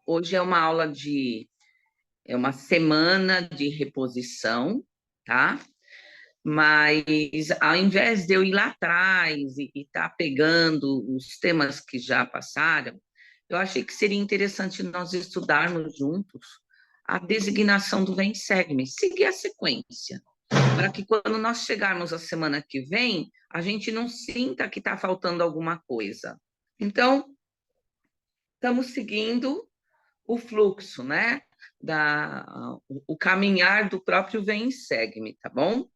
Hoje é uma aula é uma semana de reposição, tá? Mas ao invés de eu ir lá atrás e estar pegando os temas que já passaram, eu achei que seria interessante nós estudarmos juntos a designação do Vem Segue-me, seguir a sequência, para que quando nós chegarmos a semana que vem, a gente não sinta que está faltando alguma coisa. Então, estamos seguindo o fluxo, né? O caminhar do próprio Vem e Segue-me, tá bom?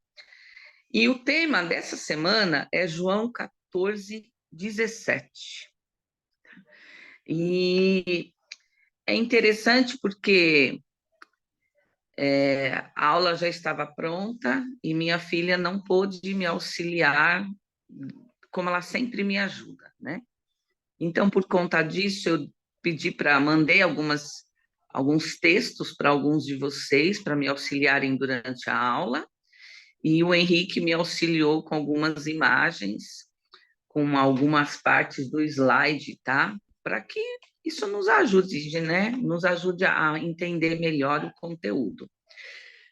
E o tema dessa semana é João 14, 17. E é interessante porque a aula já estava pronta e minha filha não pôde me auxiliar como ela sempre me ajuda, né? Então, por conta disso, eu mandei alguns textos para alguns de vocês para me auxiliarem durante a aula, e o Henrique me auxiliou com algumas imagens, com algumas partes do slide, tá? Para que isso nos ajude, né? Nos ajude a entender melhor o conteúdo.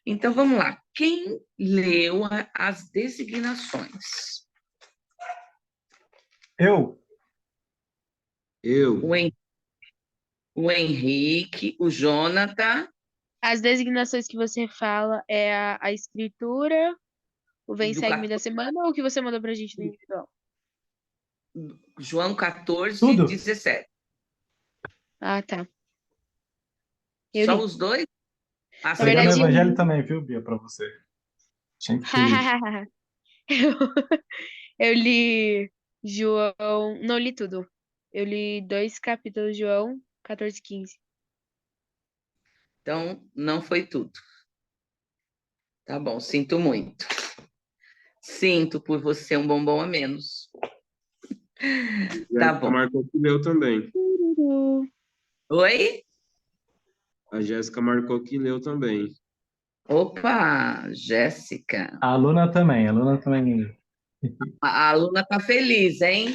Então, vamos lá. Quem leu as designações? Eu? O, Hen o Henrique, o Jonathan. As designações que você fala é a escritura, o Vem do Segue-me da semana ou o que você mandou pra gente no individual? João 14, Tudo? 17. Ah, tá. Eu Só li. os dois? Ah, Na você Pregando o verdade, evangelho também, viu, Bia, para você. Tinha que ter. eu, eu li João. Não li tudo. Eu li 2 capítulos de João 14, 15. Então, não foi tudo. Tá bom, sinto muito. Sinto por você um bombom a menos. Tá Jéssica bom. marcou que leu também. Oi? A Jéssica marcou que leu também. Opa, Jéssica. A aluna também A aluna tá feliz, hein?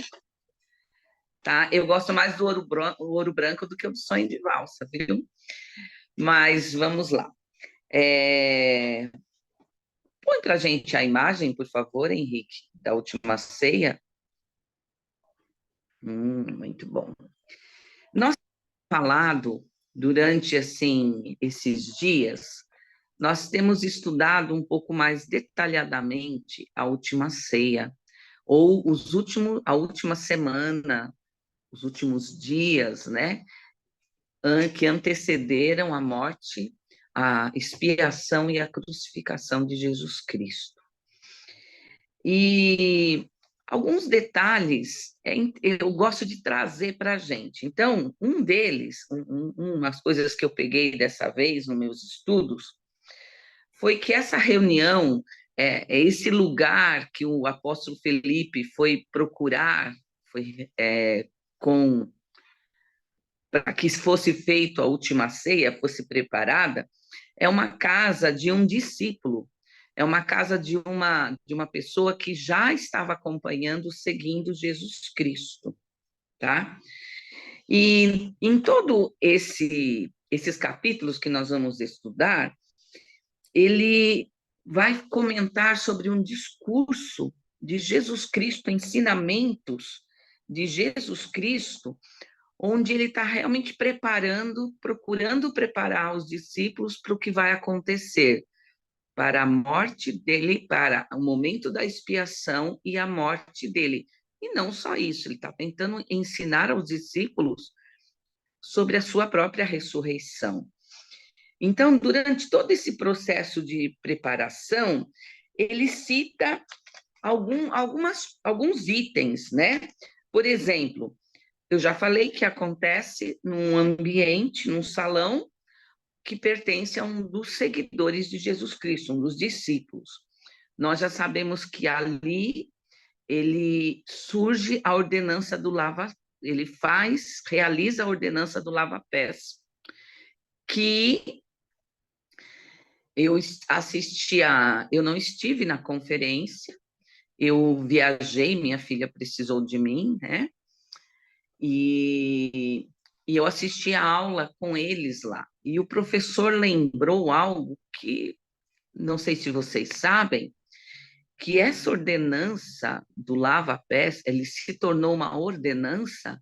Tá? Eu gosto mais do ouro branco do que o do sonho de valsa, viu? Mas vamos lá. Põe para a gente a imagem, por favor, Henrique, da última ceia. Muito bom. Nós temos falado durante assim esses dias, nós temos estudado um pouco mais detalhadamente a última ceia ou a última semana, os últimos dias, né, que antecederam a morte, a expiação e a crucificação de Jesus Cristo. E alguns detalhes eu gosto de trazer para a gente. Então, um deles, umas coisas que eu peguei dessa vez nos meus estudos, foi que essa reunião, esse lugar que o apóstolo Felipe foi procurar, foi para que fosse feito a última ceia, fosse preparada, é uma casa de um discípulo, é uma casa de uma pessoa que já estava acompanhando, seguindo Jesus Cristo, tá? E em todo esses capítulos que nós vamos estudar, ele vai comentar sobre um discurso de Jesus Cristo, ensinamentos de Jesus Cristo, onde ele está realmente procurando preparar os discípulos para o que vai acontecer, para a morte dele, para o momento da expiação e a morte dele. E não só isso, ele está tentando ensinar aos discípulos sobre a sua própria ressurreição. Então, durante todo esse processo de preparação, ele cita alguns itens, né? Por exemplo, eu já falei que acontece num ambiente, num salão, que pertence a um dos seguidores de Jesus Cristo, um dos discípulos. Nós já sabemos que ali ele surge a ordenança do realiza a ordenança do lava-pés, que eu não estive na conferência, eu viajei, minha filha precisou de mim, né? E, e eu assisti a aula com eles lá. E o professor lembrou algo que, não sei se vocês sabem, que essa ordenança do lava-pés, ele se tornou uma ordenança,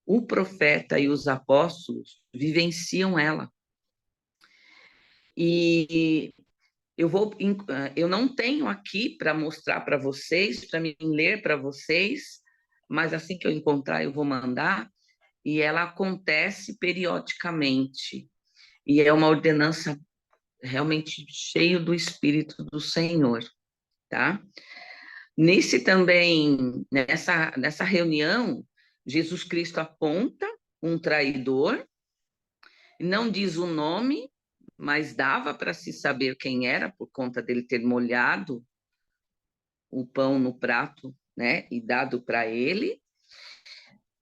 o profeta e os apóstolos vivenciam ela. E eu não tenho aqui para mostrar para vocês, para mim ler para vocês, mas assim que eu encontrar eu vou mandar, e ela acontece periodicamente. E é uma ordenança realmente cheia do Espírito do Senhor, tá? Nessa reunião, Jesus Cristo aponta um traidor, não diz o nome, mas dava para se saber quem era, por conta dele ter molhado o pão no prato, né, e dado para ele.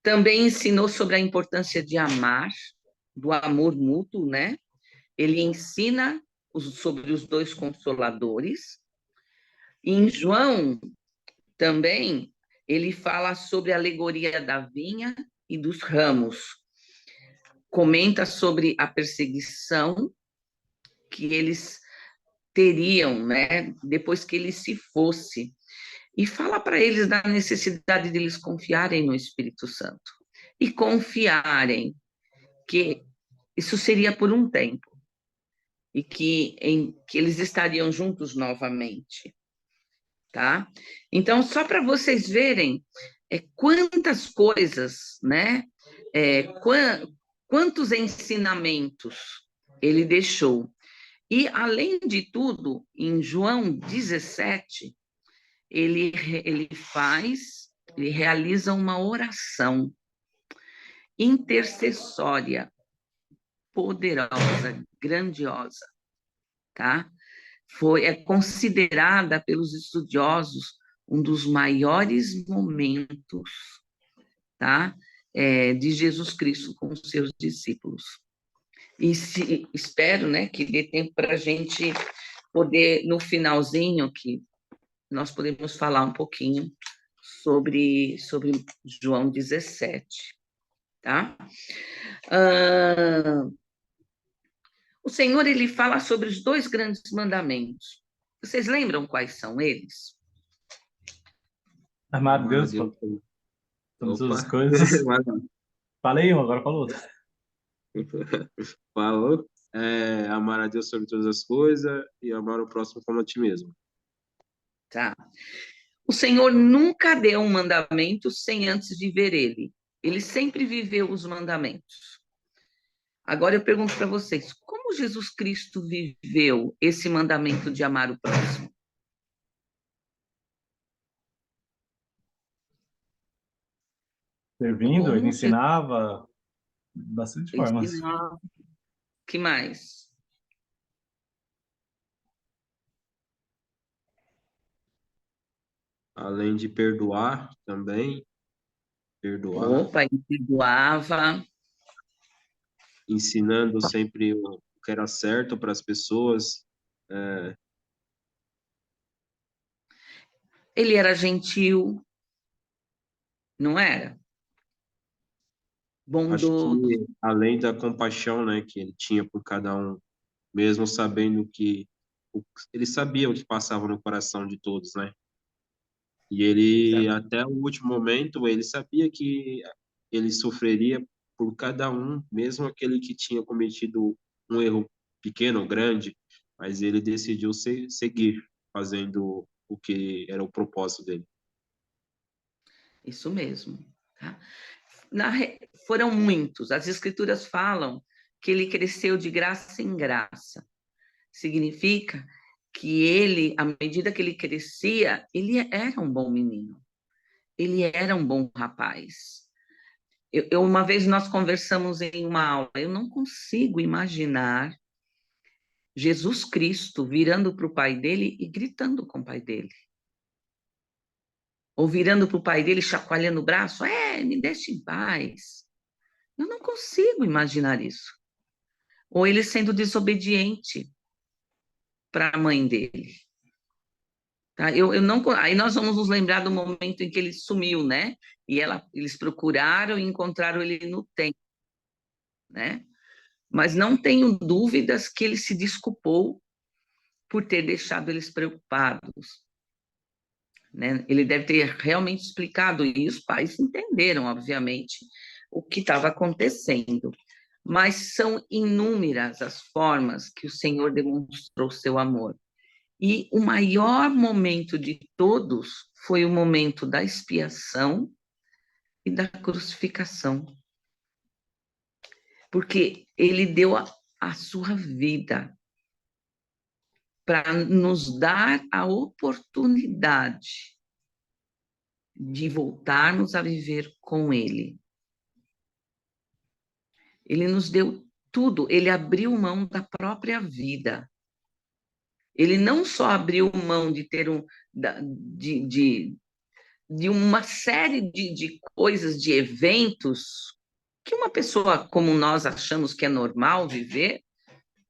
Também ensinou sobre a importância de amar, do amor mútuo, né? Ele ensina sobre os dois consoladores. E em João, também, ele fala sobre a alegoria da vinha e dos ramos. Comenta sobre a perseguição que eles teriam, né, depois que ele se fosse. E fala para eles da necessidade deles confiarem no Espírito Santo. E confiarem que isso seria por um tempo. E que eles estariam juntos novamente. Tá? Então, só para vocês verem quantas coisas, né? Quantos ensinamentos ele deixou. E, além de tudo, em João 17, ele realiza uma oração intercessória, poderosa, grandiosa, tá? É considerada pelos estudiosos um dos maiores momentos, tá? De Jesus Cristo com os seus discípulos. E espero, né, que dê tempo para a gente poder, no finalzinho, que nós podemos falar um pouquinho sobre João 17, tá? O Senhor, ele fala sobre os 2 grandes mandamentos. Vocês lembram quais são eles? Amar a Deus Deus. sobre todas Opa. as coisas. Vai lá. Falei um, agora falou outro. Falou. Amar a Deus sobre todas as coisas e amar o próximo como a ti mesmo. Tá. O Senhor nunca deu um mandamento sem antes viver ele. Ele sempre viveu os mandamentos. Agora eu pergunto para vocês, como Jesus Cristo viveu esse mandamento de amar o próximo? Servindo, ele Como ensinava bastante ele formas. ensinava? Que mais? Além de perdoar também, perdoar, Opa, ele perdoava. ensinando sempre o que era certo para as pessoas. Ele era gentil, não era? Acho Bondoso. que além da compaixão, né, que ele tinha por cada um, mesmo sabendo que ele sabia o que passava no coração de todos, né? E ele, até o último momento, ele sabia que ele sofreria por cada um, mesmo aquele que tinha cometido um erro pequeno ou grande, mas ele decidiu seguir fazendo o que era o propósito dele. Isso mesmo. Tá? Foram muitos. As escrituras falam que ele cresceu de graça em graça. Significa que ele, à medida que ele crescia, ele era um bom menino. Ele era um bom rapaz. Uma vez nós conversamos em uma aula, eu não consigo imaginar Jesus Cristo virando para o pai dele e gritando com o pai dele. Ou virando para o pai dele, chacoalhando o braço, me deixe em paz. Eu não consigo imaginar isso. Ou ele sendo desobediente para a mãe dele. Tá? Eu não, aí nós vamos nos lembrar do momento em que ele sumiu, né? E eles procuraram e encontraram ele no templo, né? Mas não tenho dúvidas que ele se desculpou por ter deixado eles preocupados, né? Ele deve ter realmente explicado, e os pais entenderam, obviamente, o que estava acontecendo. Mas são inúmeras as formas que o Senhor demonstrou seu amor. E o maior momento de todos foi o momento da expiação e da crucificação. Porque ele deu a sua vida para nos dar a oportunidade de voltarmos a viver com ele. Ele nos deu tudo, ele abriu mão da própria vida. Ele não só abriu mão de ter de uma série de coisas, de eventos, que uma pessoa como nós achamos que é normal viver,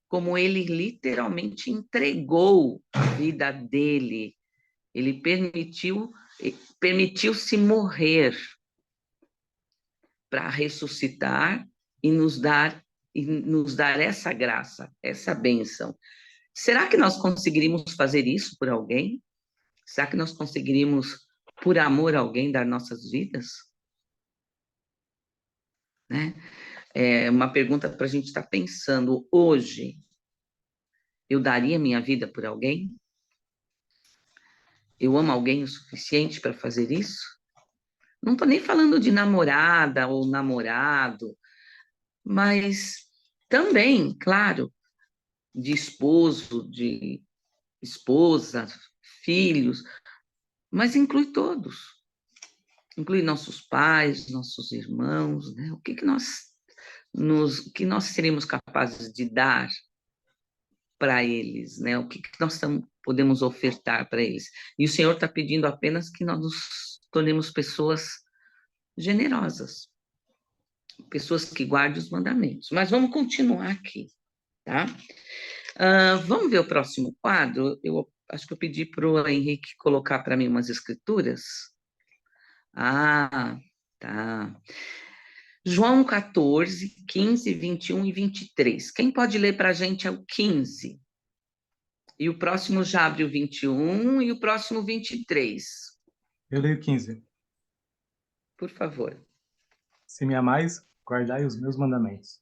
como ele literalmente entregou a vida dele. Ele permitiu-se morrer para ressuscitar e nos dar essa graça, essa bênção. Será que nós conseguiríamos fazer isso por alguém? Será que nós conseguiríamos, por amor a alguém, dar nossas vidas? Né? É uma pergunta para a gente estar pensando. Hoje, eu daria minha vida por alguém? Eu amo alguém o suficiente para fazer isso? Não estou nem falando de namorada ou namorado, mas também, claro, de esposo, de esposa, filhos, mas inclui todos. Inclui nossos pais, nossos irmãos, né? O que que nós seremos capazes de dar para eles, né? O que nós podemos ofertar para eles? E o Senhor está pedindo apenas que nós nos tornemos pessoas generosas, pessoas que guardem os mandamentos. Mas vamos continuar aqui, tá? Vamos ver o próximo quadro? Eu acho que eu pedi para o Henrique colocar para mim umas escrituras. Ah, tá. João 14, 15, 21 e 23. Quem pode ler para a gente é o 15. E o próximo já abre o 21 e o próximo 23. Eu leio 15. Por favor. Se me amais, guardai os meus mandamentos.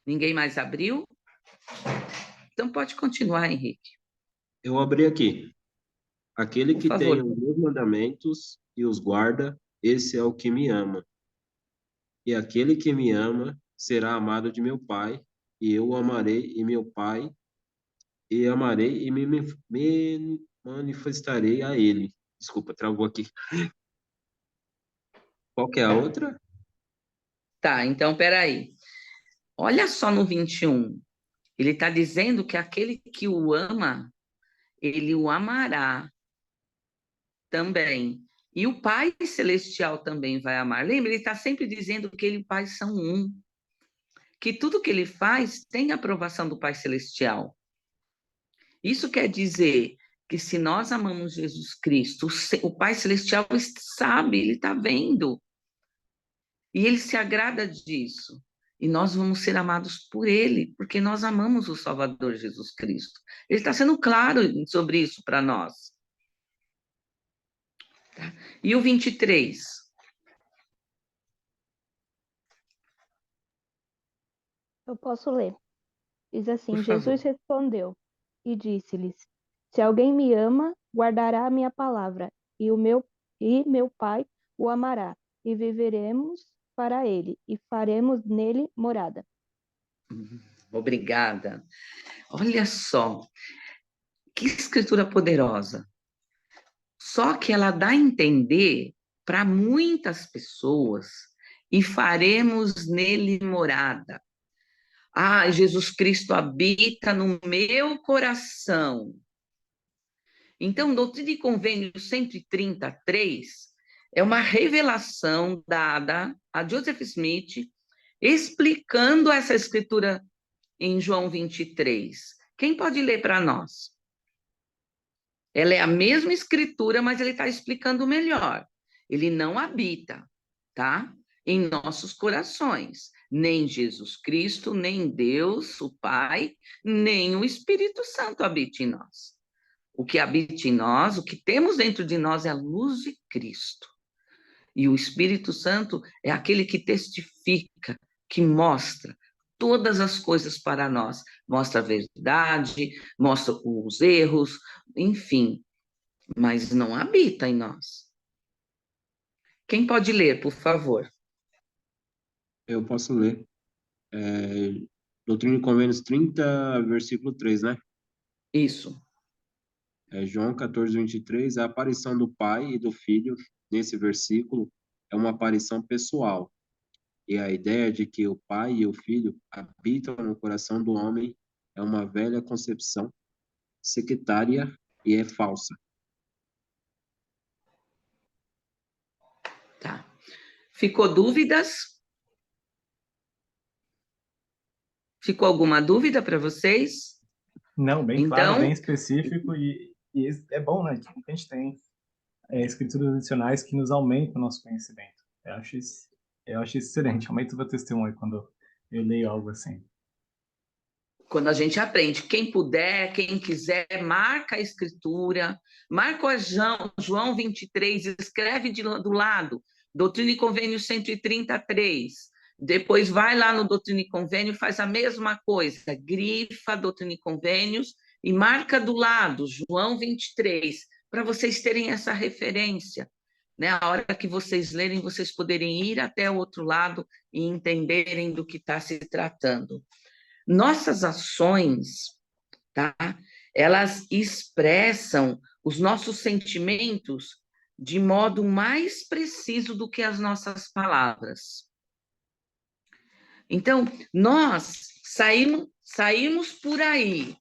Ninguém mais abriu? Então pode continuar, Henrique. Eu abri aqui. Aquele Por que tem favor. os meus mandamentos e os guarda, esse é o que me ama. E aquele que me ama será amado de meu Pai, e eu o amarei e meu Pai, e amarei e me manifestarei a ele. Desculpa, travou aqui. Qual que é a outra? Tá, então peraí. Olha só no 21. Ele está dizendo que aquele que o ama, ele o amará também. E o Pai Celestial também vai amar. Lembra? Ele está sempre dizendo que ele e o Pai são um. Que tudo que ele faz tem a aprovação do Pai Celestial. Isso quer dizer que se nós amamos Jesus Cristo, o Pai Celestial sabe, ele está vendo. E ele se agrada disso. E nós vamos ser amados por ele, porque nós amamos o Salvador Jesus Cristo. Ele está sendo claro sobre isso para nós. Tá? E o 23? Eu posso ler. Diz assim: Por favor. Jesus respondeu e disse-lhes: Se alguém me ama, guardará a minha palavra, e meu Pai o amará, e viveremos para ele, e faremos nele morada. Obrigada. Olha só, que escritura poderosa. Só que ela dá a entender para muitas pessoas, e faremos nele morada. Ah, Jesus Cristo habita no meu coração. Então, Doutrina e Convênio 133 é uma revelação dada a Joseph Smith, explicando essa escritura em João 23, Quem pode ler para nós? Ela é a mesma escritura, mas ele está explicando melhor. Ele não habita, tá? Em nossos corações. Nem Jesus Cristo, nem Deus, o Pai, nem o Espírito Santo habita em nós. O que habita em nós, o que temos dentro de nós é a luz de Cristo. E o Espírito Santo é aquele que testifica, que mostra todas as coisas para nós. Mostra a verdade, mostra os erros, enfim, mas não habita em nós. Quem pode ler, por favor? Eu posso ler. Doutrina e Convênios 30, versículo 3, né? Isso. João 14, 23, a aparição do Pai e do Filho, nesse versículo, é uma aparição pessoal. E a ideia de que o Pai e o Filho habitam no coração do homem é uma velha concepção sectária e é falsa. Tá. Ficou dúvidas? Ficou alguma dúvida para vocês? Não, bem claro, Então, bem específico e é bom, né? Que a gente tem escrituras adicionais que nos aumentam o nosso conhecimento. Eu acho isso excelente. Aumenta o meu testemunho quando eu leio algo assim. quando a gente aprende, quem puder, quem quiser, marca a escritura, marca o João 23, escreve do lado, Doutrina e Convênio 133. Depois vai lá no Doutrina e Convênio, faz a mesma coisa, grifa Doutrina e Convênios e marca do lado, João 23, para vocês terem essa referência. Né? A hora que vocês lerem, vocês poderem ir até o outro lado e entenderem do que está se tratando. Nossas ações, tá? Elas expressam os nossos sentimentos de modo mais preciso do que as nossas palavras. Então, nós saímos por aí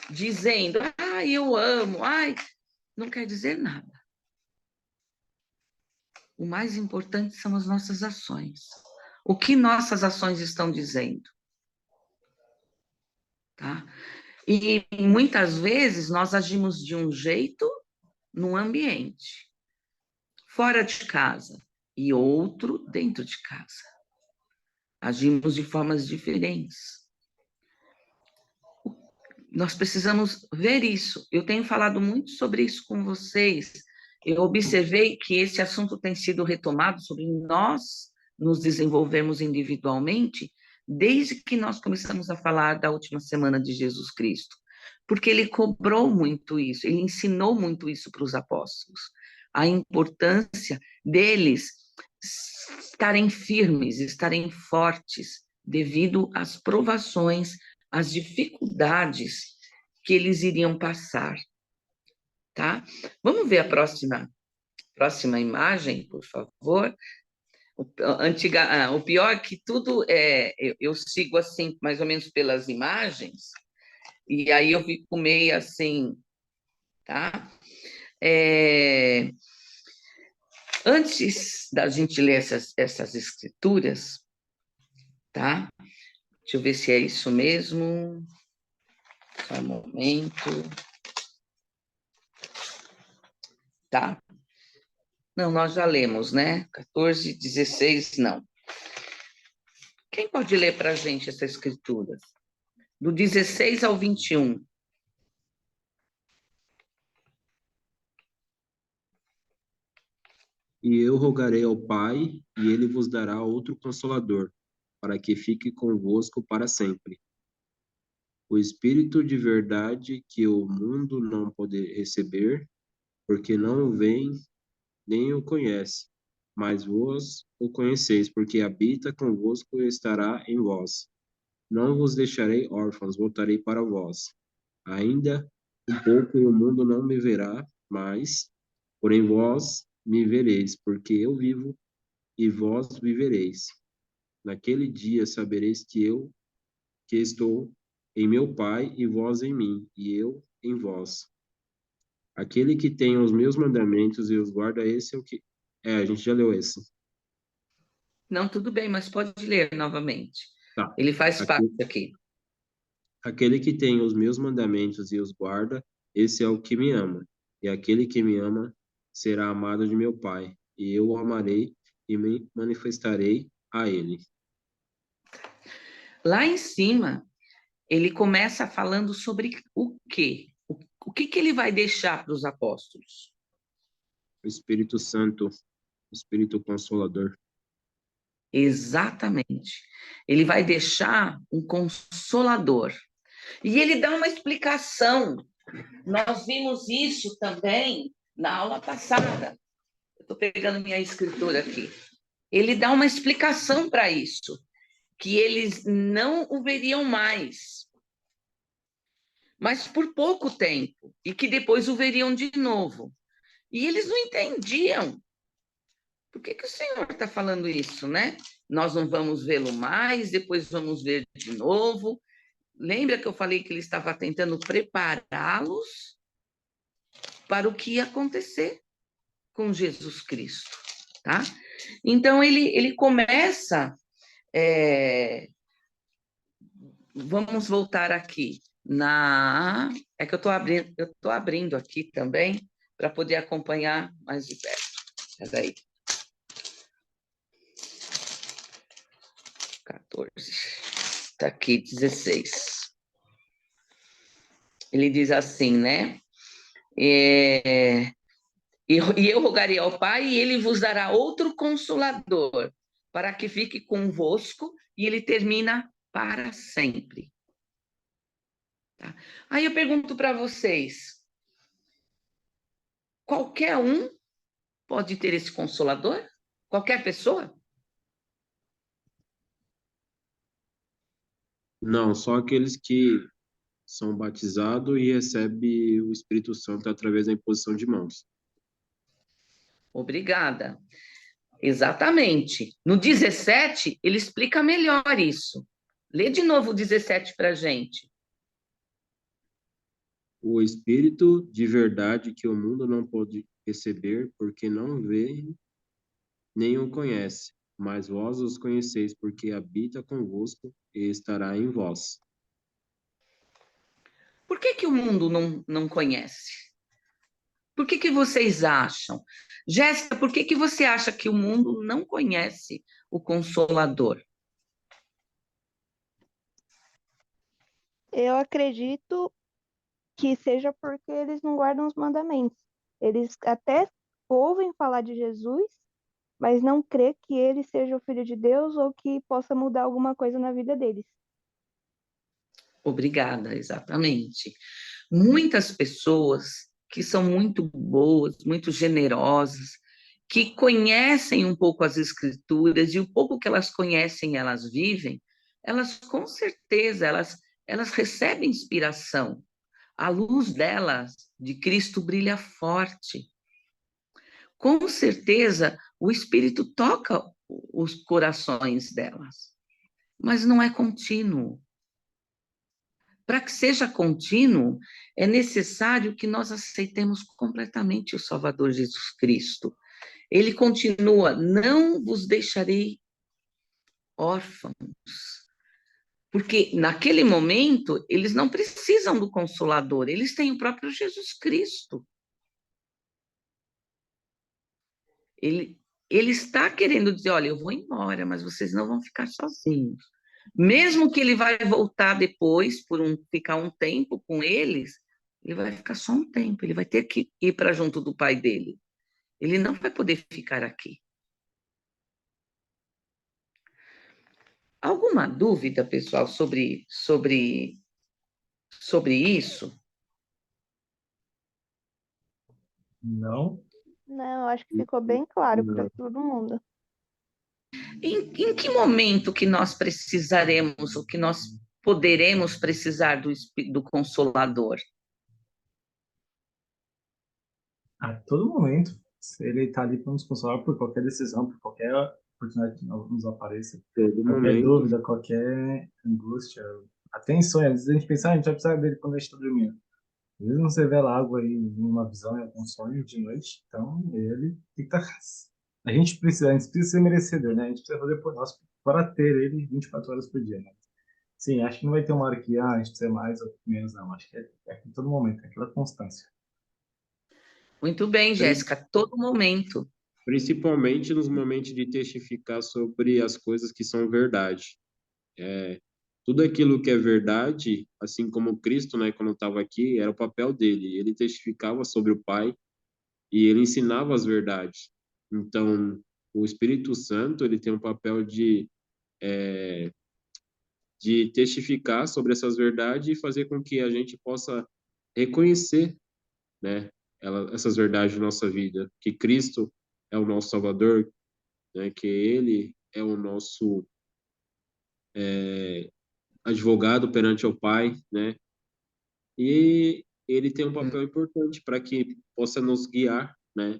dizendo, eu amo, não quer dizer nada. O mais importante são as nossas ações. O que nossas ações estão dizendo? Tá? E muitas vezes nós agimos de um jeito num ambiente, fora de casa, e outro dentro de casa. Agimos de formas diferentes. Nós precisamos ver isso. Eu tenho falado muito sobre isso com vocês. Eu observei que esse assunto tem sido retomado sobre nós nos desenvolvermos individualmente desde que nós começamos a falar da última semana de Jesus Cristo, porque ele cobrou muito isso, ele ensinou muito isso para os apóstolos, a importância deles estarem firmes, estarem fortes, devido às provações, às dificuldades que eles iriam passar, tá? Vamos ver a próxima imagem, por favor. O pior é que tudo eu sigo assim, mais ou menos pelas imagens, e aí eu fico meio assim, tá? Antes da gente ler essas escrituras, tá? Deixa eu ver se é isso mesmo. Só um momento. Tá. Não, nós já lemos, né? 14, 16, não. Quem pode ler para a gente essa escritura? Do 16 ao 21. E eu rogarei ao Pai, e ele vos dará outro Consolador, para que fique convosco para sempre. O Espírito de verdade que o mundo não pode receber, porque não o vem nem o conhece, mas vós o conheceis, porque habita convosco e estará em vós. Não vos deixarei órfãos, voltarei para vós. Ainda um pouco e o mundo não me verá mais, porém vós me vereis, porque eu vivo e vós vivereis. Naquele dia sabereis que estou em meu Pai e vós em mim, e eu em vós. Aquele que tem os meus mandamentos e os guarda, esse é o que... a gente já leu esse. Não, tudo bem, mas pode ler novamente. Tá. Ele faz parte aqui. Aquele que tem os meus mandamentos e os guarda, esse é o que me ama. E aquele que me ama será amado de meu Pai, e eu o amarei e me manifestarei a ele. Lá em cima, ele começa falando sobre o quê? O que que ele vai deixar para os apóstolos? O Espírito Santo, o Espírito Consolador. Exatamente. Ele vai deixar um consolador. E ele dá uma explicação. Nós vimos isso também na aula passada. Estou pegando minha escritura aqui. Ele dá uma explicação para isso, que eles não o veriam mais, mas por pouco tempo, e que depois o veriam de novo. E eles não entendiam. Por que que o Senhor está falando isso, né? Nós não vamos vê-lo mais, depois vamos ver de novo. Lembra que eu falei que ele estava tentando prepará-los para o que ia acontecer com Jesus Cristo, tá? Então, ele começa... vamos voltar aqui. É que eu estou abrindo aqui também para poder acompanhar mais de perto. Peraí. 14. Está aqui, 16. Ele diz assim, né? E eu rogarei ao Pai, e ele vos dará outro consolador, para que fique convosco, e ele termina para sempre. Tá? Aí eu pergunto para vocês, qualquer um pode ter esse consolador? Qualquer pessoa? Não, só aqueles que são batizados e recebem o Espírito Santo através da imposição de mãos. Obrigada. Exatamente. No 17, ele explica melhor isso. Lê de novo o 17 para a gente. O Espírito de verdade que o mundo não pode receber, porque não vê nem o conhece, mas vós os conheceis, porque habita convosco e estará em vós. Por que que o mundo não conhece? Por que que vocês acham? Jéssica, por que que você acha que o mundo não conhece o Consolador? Eu acredito que seja porque eles não guardam os mandamentos. Eles até ouvem falar de Jesus, mas não crê que ele seja o Filho de Deus ou que possa mudar alguma coisa na vida deles. Obrigada, exatamente. Muitas pessoas que são muito boas, muito generosas, que conhecem um pouco as escrituras e o pouco que elas conhecem, elas vivem, elas com certeza, elas recebem inspiração. A luz delas, de Cristo, brilha forte. Com certeza, o Espírito toca os corações delas, mas não é contínuo. Para que seja contínuo, é necessário que nós aceitemos completamente o Salvador Jesus Cristo. Ele continua: não vos deixarei órfãos. Porque naquele momento, eles não precisam do Consolador, eles têm o próprio Jesus Cristo. Ele está querendo dizer: olha, eu vou embora, mas vocês não vão ficar sozinhos. Mesmo que ele vai voltar depois, ficar um tempo com eles, ele vai ficar só um tempo, ele vai ter que ir para junto do pai dele. Ele não vai poder ficar aqui. Alguma dúvida, pessoal, sobre isso? Não? Não, eu acho que ficou bem claro para Não. todo mundo. Em que momento que nós precisaremos, ou que nós poderemos precisar do Consolador? A todo momento. Ele está ali para nos consolar por qualquer decisão, por qualquer oportunidade que nos apareça. Todo Qualquer momento. dúvida, qualquer angústia. Até em sonho. Às vezes a gente pensa, a gente vai precisar dele quando a gente está dormindo. Às vezes não se revela algo aí em uma visão, em algum sonho de noite. Então, ele tem que estar... A gente precisa ser merecedor, né? A gente precisa fazer por nós para ter ele 24 horas por dia, né? Sim, acho que não vai ter uma hora que a gente precisa mais ou menos, não. Acho que é em todo momento, é aquela constância. Muito bem, Pri- Jéssica, a todo momento. Principalmente nos momentos de testificar sobre as coisas que são verdade. Tudo aquilo que é verdade, assim como Cristo, né, quando estava aqui, era o papel dele. Ele testificava sobre o Pai e ele ensinava as verdades. Então, o Espírito Santo, ele tem um papel de testificar sobre essas verdades e fazer com que a gente possa reconhecer, né, essas verdades na nossa vida, que Cristo é o nosso Salvador, né, que Ele é o nosso advogado perante o Pai, né, e Ele tem um papel importante para que possa nos guiar, né,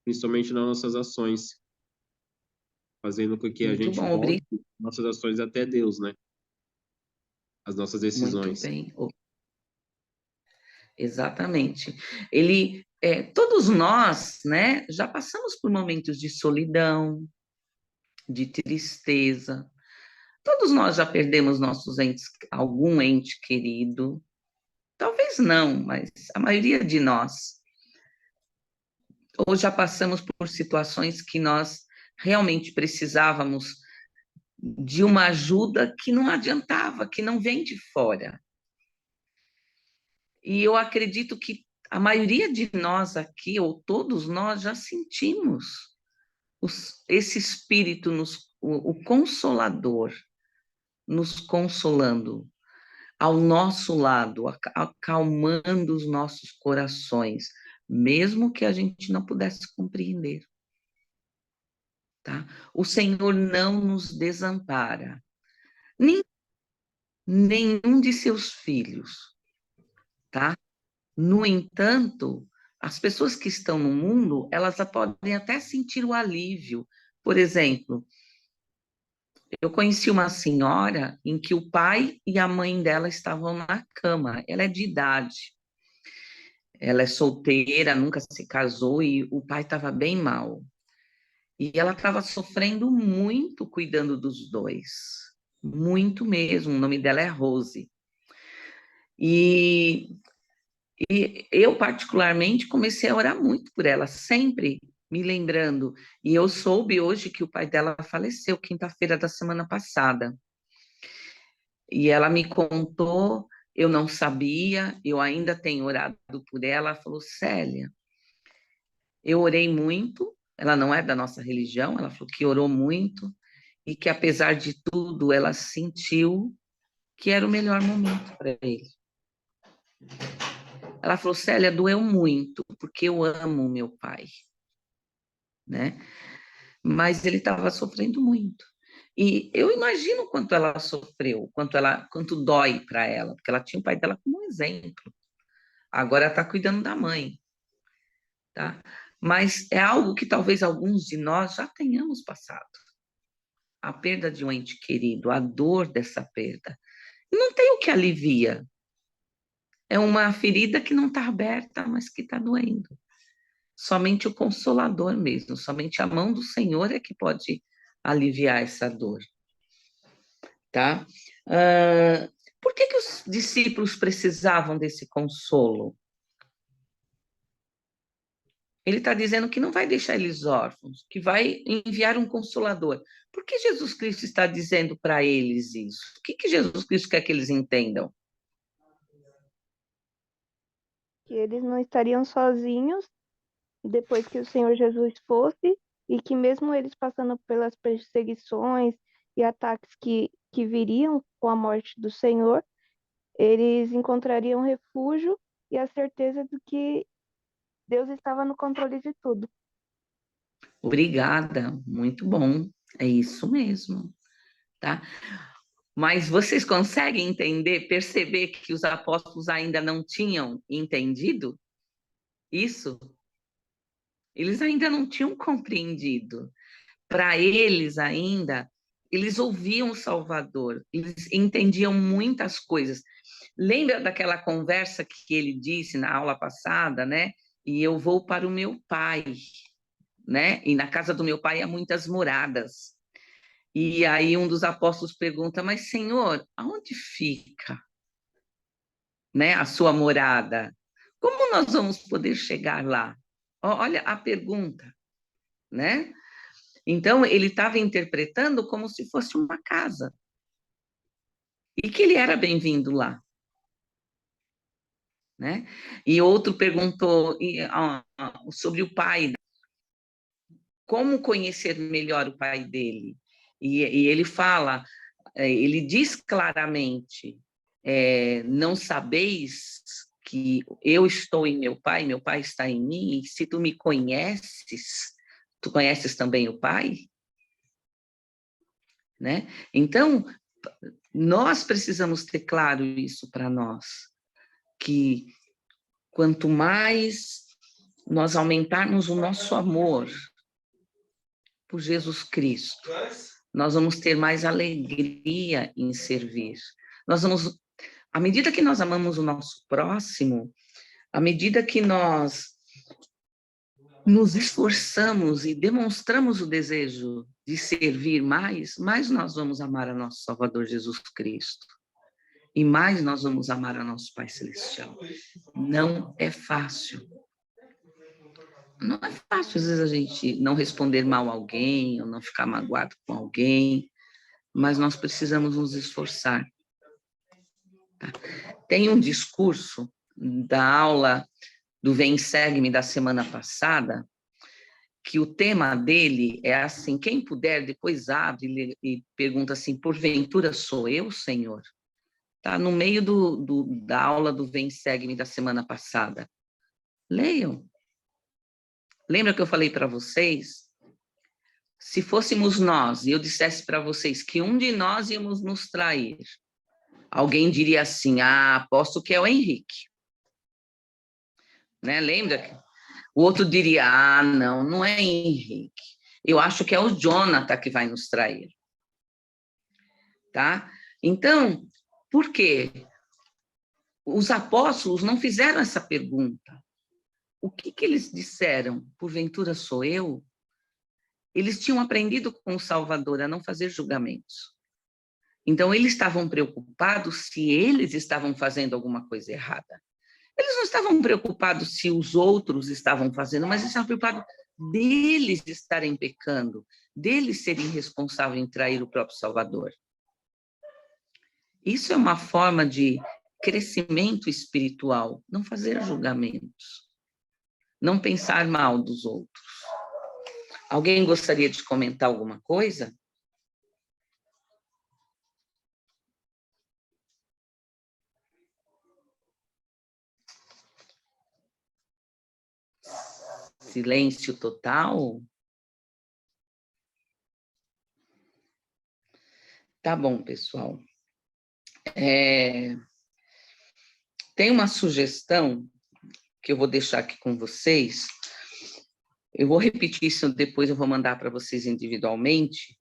principalmente nas nossas ações, fazendo com que a Muito gente bom, volte nossas ações até Deus, né, as nossas muito decisões. bem. Exatamente. Todos nós, né, já passamos por momentos de solidão, de tristeza. Todos nós já perdemos nossos entes, algum ente querido. Talvez não, mas a maioria de nós. Ou já passamos por situações que nós realmente precisávamos de uma ajuda que não adiantava, que não vem de fora. E eu acredito que a maioria de nós aqui, ou todos nós, já sentimos esse espírito, o consolador, nos consolando ao nosso lado, acalmando os nossos corações, mesmo que a gente não pudesse compreender. Tá? O Senhor não nos desampara, nem nenhum de seus filhos. Tá? No entanto, as pessoas que estão no mundo, elas podem até sentir o alívio. Por exemplo, eu conheci uma senhora em que o pai e a mãe dela estavam na cama. Ela é de idade, ela é solteira, nunca se casou e o pai estava bem mal. E ela estava sofrendo muito cuidando dos dois, muito mesmo. O nome dela é Rose. E eu, particularmente, comecei a orar muito por ela, sempre me lembrando. E eu soube hoje que o pai dela faleceu, quinta-feira da semana passada. E ela me contou, eu não sabia, eu ainda tenho orado por ela. Ela falou: Célia, eu orei muito. Ela não é da nossa religião, ela falou que orou muito e que, apesar de tudo, ela sentiu que era o melhor momento para ele. Ela falou: Célia, doeu muito, porque eu amo meu pai, né? Mas ele estava sofrendo muito. E eu imagino quanto ela sofreu, quanto dói para ela, porque ela tinha o pai dela como um exemplo. Agora está cuidando da mãe, tá? Mas é algo que talvez alguns de nós já tenhamos passado. A perda de um ente querido, a dor dessa perda. Não tem o que alivia. É uma ferida que não está aberta, mas que está doendo. Somente o Consolador mesmo, somente a mão do Senhor é que pode aliviar essa dor, tá? Por que os discípulos precisavam desse consolo? Ele está dizendo que não vai deixar eles órfãos, que vai enviar um consolador. Por que Jesus Cristo está dizendo para eles isso? O que Jesus Cristo quer que eles entendam? Que eles não estariam sozinhos depois que o Senhor Jesus fosse, e que mesmo eles passando pelas perseguições e ataques que viriam com a morte do Senhor, eles encontrariam refúgio e a certeza de que Deus estava no controle de tudo. Obrigada, muito bom. É isso mesmo, tá? Mas vocês conseguem entender, perceber que os apóstolos ainda não tinham entendido isso? Eles ainda não tinham compreendido. Para eles ainda, eles ouviam o Salvador, eles entendiam muitas coisas. Lembra daquela conversa que ele disse na aula passada, né? E eu vou para o meu pai, né? E na casa do meu pai há muitas moradas. E aí um dos apóstolos pergunta, mas Senhor, aonde fica, né, a sua morada? Como nós vamos poder chegar lá? Olha a pergunta, né? Então, ele estava interpretando como se fosse uma casa. E que ele era bem-vindo lá, né? E outro perguntou sobre o pai, como conhecer melhor o pai dele? E ele fala, ele diz claramente, não sabeis que eu estou em meu pai está em mim, e se tu me conheces, tu conheces também o pai? Né? Então, nós precisamos ter claro isso para nós, que quanto mais nós aumentarmos o nosso amor por Jesus Cristo, nós vamos ter mais alegria em servir. Nós vamos, à medida que nós amamos o nosso próximo, à medida que nós nos esforçamos e demonstramos o desejo de servir mais, mais nós vamos amar a nosso Salvador Jesus Cristo. E mais nós vamos amar a nosso Pai Celestial. Não é fácil. Não é fácil, às vezes, a gente não responder mal a alguém, ou não ficar magoado com alguém, mas nós precisamos nos esforçar. Tá? Tem um discurso da aula do Vem Segue-me da semana passada, que o tema dele é assim, quem puder, depois abre e pergunta assim, porventura sou eu, Senhor? Tá no meio da aula do Vem Segue-me da semana passada. Leiam. Lembra que eu falei para vocês? Se fôssemos nós, e eu dissesse para vocês que um de nós íamos nos trair, alguém diria assim, aposto que é o Henrique. Né? Lembra? O outro diria, não, não é Henrique. Eu acho que é o Jonathan que vai nos trair. Tá? Então, por quê? Os apóstolos não fizeram essa pergunta. O que eles disseram? Porventura sou eu? Eles tinham aprendido com o Salvador a não fazer julgamentos. Então, eles estavam preocupados se eles estavam fazendo alguma coisa errada. Eles não estavam preocupados se os outros estavam fazendo, mas eles estavam preocupados deles estarem pecando, deles serem responsáveis em trair o próprio Salvador. Isso é uma forma de crescimento espiritual, não fazer julgamentos, não pensar mal dos outros. Alguém gostaria de comentar alguma coisa? Silêncio total? Tá bom, pessoal. Tem uma sugestão que eu vou deixar aqui com vocês. Eu vou repetir isso depois, eu vou mandar para vocês individualmente,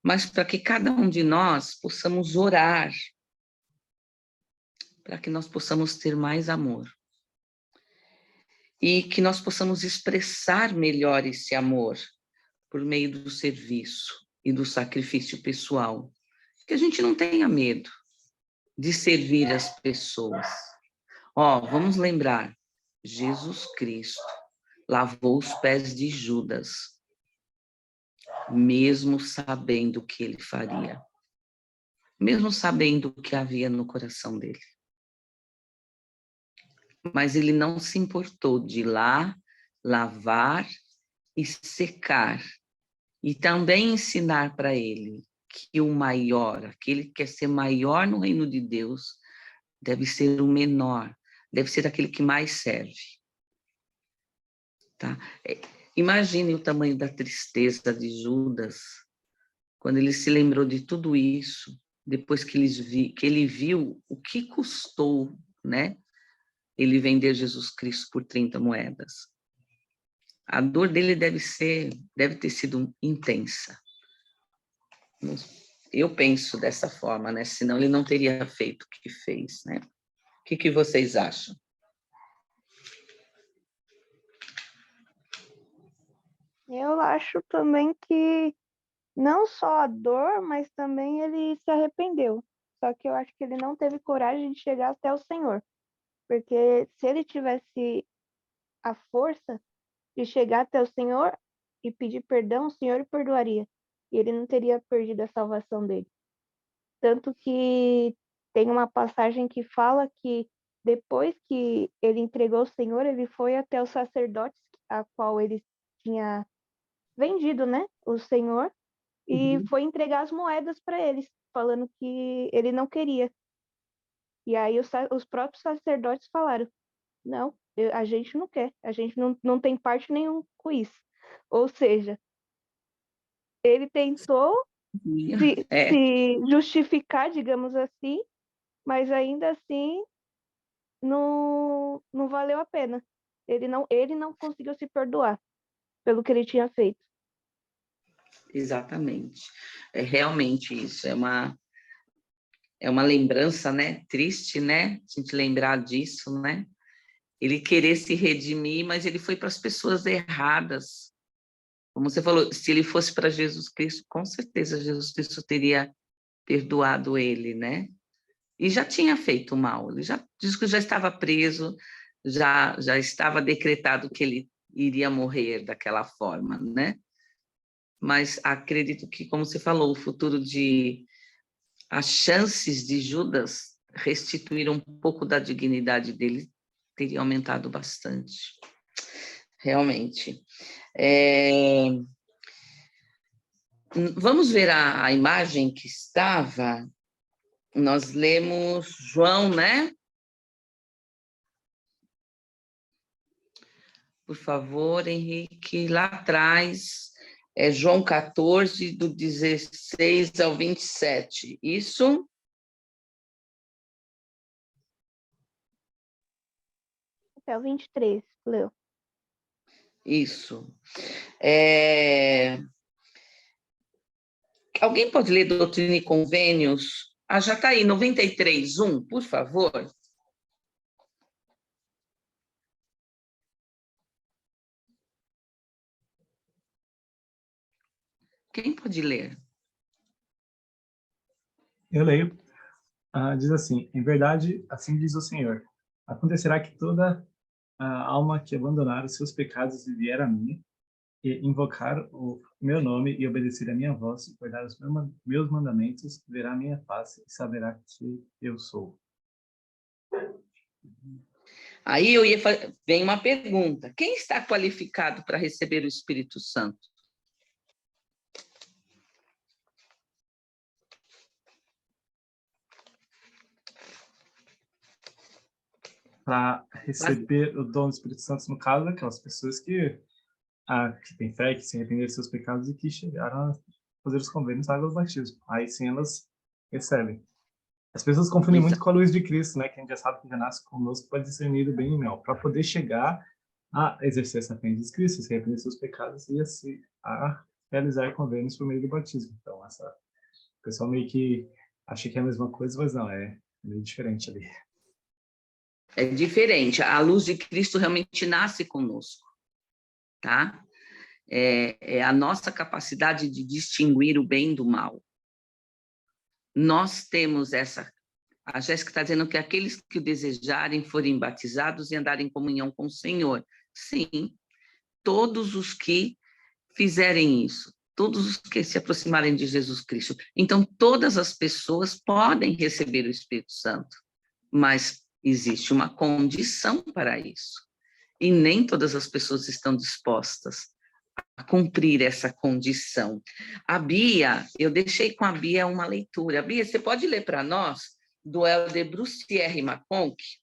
mas para que cada um de nós possamos orar, para que nós possamos ter mais amor. E que nós possamos expressar melhor esse amor por meio do serviço e do sacrifício pessoal. Que a gente não tenha medo de servir as pessoas. Vamos lembrar, Jesus Cristo lavou os pés de Judas, mesmo sabendo o que ele faria, mesmo sabendo o que havia no coração dele. Mas ele não se importou de ir lá, lavar e secar, e também ensinar para ele que o maior, aquele que quer ser maior no reino de Deus, deve ser o menor, deve ser aquele que mais serve. Tá? Imagine o tamanho da tristeza de Judas, quando ele se lembrou de tudo isso, depois que ele viu o que custou, né, ele vender Jesus Cristo por 30 moedas. A dor dele deve ter sido intensa. Eu penso dessa forma, né? Senão ele não teria feito o que fez, né? O que vocês acham? Eu acho também que não só a dor, mas também ele se arrependeu. Só que eu acho que ele não teve coragem de chegar até o Senhor. Porque se ele tivesse a força de chegar até o Senhor e pedir perdão, o Senhor o perdoaria. E ele não teria perdido a salvação dele. Tanto que tem uma passagem que fala que depois que ele entregou ao Senhor, ele foi até os sacerdotes, a qual ele tinha vendido, né, o Senhor, e Uhum. foi entregar as moedas para eles, falando que ele não queria. E aí os próprios sacerdotes falaram: não, a gente não quer, a gente não tem parte nenhum com isso. Ou seja, ele tentou É, se justificar, digamos assim, mas ainda assim não valeu a pena. Ele não conseguiu se perdoar pelo que ele tinha feito. exatamente. É realmente isso. É uma lembrança, né? Triste, né? A gente lembrar disso, né? Ele querer se redimir, mas ele foi para as pessoas erradas. Como você falou, se ele fosse para Jesus Cristo, com certeza Jesus Cristo teria perdoado ele, né? E já tinha feito mal. Ele já diz que já estava preso, já estava decretado que ele iria morrer daquela forma, né? Mas acredito que, como você falou, o futuro de as chances de Judas restituir um pouco da dignidade dele teria aumentado bastante, realmente. Vamos ver a imagem que estava. Nós lemos João, né? Por favor, Henrique, lá atrás, é João 14, do 16 ao 27. Isso? Até o 23, leu. Isso. Alguém pode ler Doutrina e Convênios? Ah, já está aí, 93:1, por favor. Quem pode ler? Eu leio. Diz assim: em verdade, assim diz o Senhor, acontecerá que toda a alma que abandonar os seus pecados e vier a mim, e invocar o meu nome e obedecer a minha voz, e guardar os meus mandamentos, verá a minha face e saberá que eu sou. Aí vem uma pergunta: quem está qualificado para receber o Espírito Santo? Para receber o dom do Espírito Santo, no caso, aquelas pessoas que têm fé, que se arrependeram de seus pecados e que chegaram a fazer os convênios da água do batismo. Aí sim elas recebem. As pessoas confundem muito com a luz de Cristo, né? Que a gente já sabe que já nasce conosco para discernir o bem e o mal, para poder chegar a exercer essa fé em Jesus Cristo, se arrepender de seus pecados e assim a realizar convênios por meio do batismo. Então, o pessoal meio que acha que é a mesma coisa, mas não, é meio diferente ali. É diferente. A luz de Cristo realmente nasce conosco, tá? É a nossa capacidade de distinguir o bem do mal. Nós temos essa. A Jéssica está dizendo que aqueles que o desejarem forem batizados e andarem em comunhão com o Senhor. Sim, todos os que fizerem isso, todos os que se aproximarem de Jesus Cristo. Então, todas as pessoas podem receber o Espírito Santo, mas existe uma condição para isso. E nem todas as pessoas estão dispostas a cumprir essa condição. A Bia, eu deixei com a Bia uma leitura. Bia, você pode ler para nós do Helder Brucier Maconque?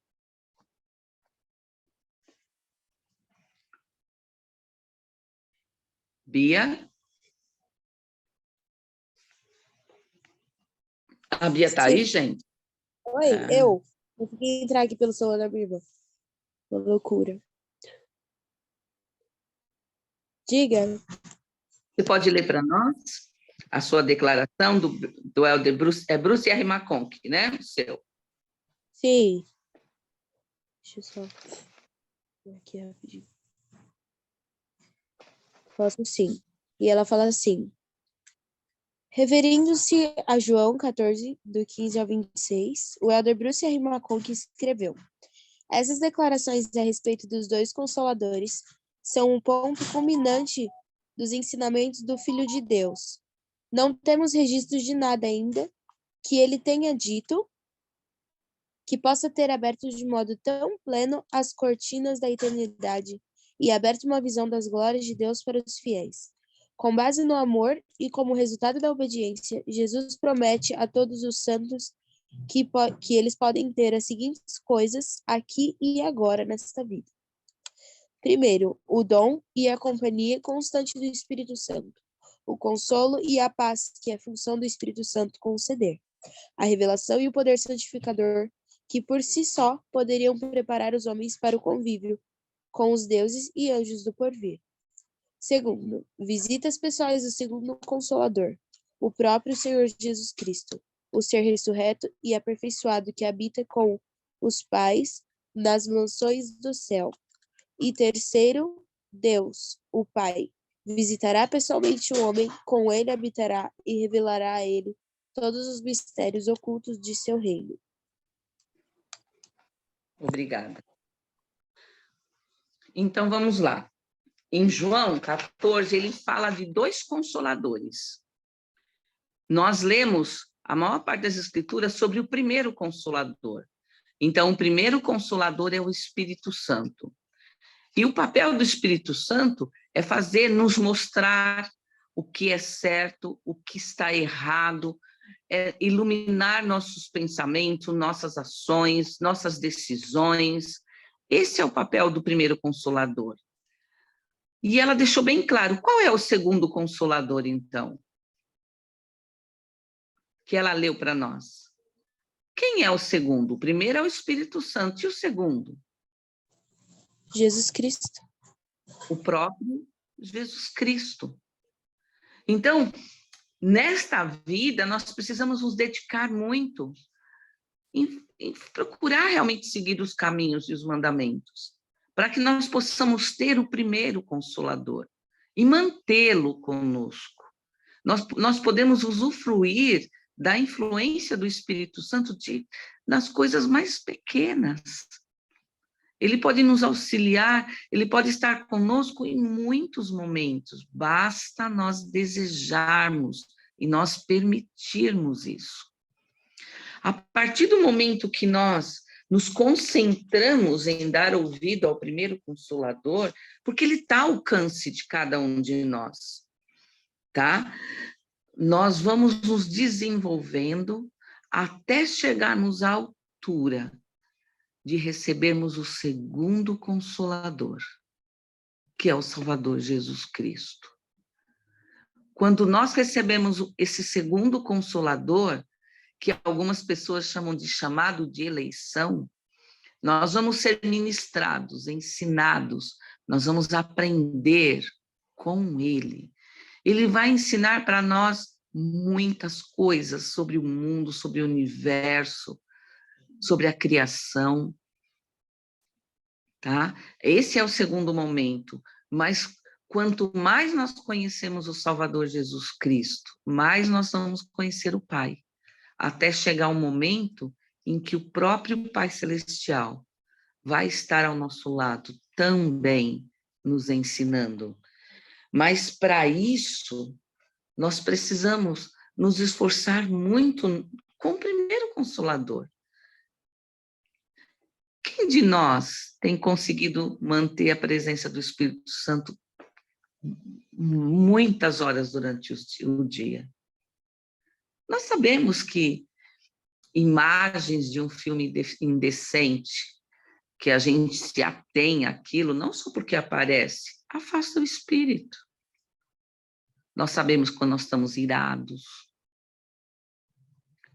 Bia? A Bia está aí, Sim. gente? Oi, eu consegui entrar aqui pelo celular da Bíblia. Uma loucura. Diga. Você pode ler para nós a sua declaração do Helder Bruce R. McConkie, né? O seu. Sim. Deixa eu só ver aqui rapidinho. Posso sim. E ela fala assim: Referindo-se a João 14, do 15 ao 26, o elder Bruce R. McConkie escreveu: essas declarações a respeito dos dois consoladores são um ponto culminante dos ensinamentos do Filho de Deus. Não temos registros de nada ainda que ele tenha dito que possa ter aberto de modo tão pleno as cortinas da eternidade e aberto uma visão das glórias de Deus para os fiéis. Com base no amor e como resultado da obediência, Jesus promete a todos os santos que eles podem ter as seguintes coisas aqui e agora nesta vida. Primeiro, o dom e a companhia constante do Espírito Santo, o consolo e a paz que é função do Espírito Santo conceder, a revelação e o poder santificador que por si só poderiam preparar os homens para o convívio com os deuses e anjos do porvir. Segundo, visitas pessoais do segundo Consolador, o próprio Senhor Jesus Cristo, o ser ressurreto e aperfeiçoado que habita com os pais nas mansões do céu. E terceiro, Deus, o Pai, visitará pessoalmente o homem, com ele habitará e revelará a ele todos os mistérios ocultos de seu reino. Obrigada. Então, vamos lá. Em João 14, ele fala de dois consoladores. Nós lemos a maior parte das escrituras sobre o primeiro consolador. Então, o primeiro consolador é o Espírito Santo. E o papel do Espírito Santo é nos mostrar o que é certo, o que está errado, iluminar nossos pensamentos, nossas ações, nossas decisões. Esse é o papel do primeiro consolador. E ela deixou bem claro, qual é o segundo consolador, então? Que ela leu para nós. Quem é o segundo? O primeiro é o Espírito Santo, e o segundo? Jesus Cristo. O próprio Jesus Cristo. Então, nesta vida, nós precisamos nos dedicar muito em procurar realmente seguir os caminhos e os mandamentos, para que nós possamos ter o primeiro Consolador e mantê-lo conosco. Nós podemos usufruir da influência do Espírito Santo nas coisas mais pequenas. Ele pode nos auxiliar, ele pode estar conosco em muitos momentos, basta nós desejarmos e nós permitirmos isso. A partir do momento que nós nos concentramos em dar ouvido ao primeiro Consolador, porque ele está ao alcance de cada um de nós, tá? Nós vamos nos desenvolvendo até chegarmos à altura de recebermos o segundo Consolador, que é o Salvador Jesus Cristo. Quando nós recebemos esse segundo Consolador, que algumas pessoas chamam de chamado de eleição, nós vamos ser ministrados, ensinados, nós vamos aprender com ele. Ele vai ensinar para nós muitas coisas sobre o mundo, sobre o universo, sobre a criação, tá? Esse é o segundo momento, mas quanto mais nós conhecemos o Salvador Jesus Cristo, mais nós vamos conhecer o Pai, até chegar um momento em que o próprio Pai Celestial vai estar ao nosso lado também nos ensinando. Mas para isso, nós precisamos nos esforçar muito com o primeiro Consolador. Quem de nós tem conseguido manter a presença do Espírito Santo muitas horas durante o dia? Nós sabemos que imagens de um filme indecente, que a gente se atém àquilo, não só porque aparece, afasta o espírito. Nós sabemos quando nós estamos irados,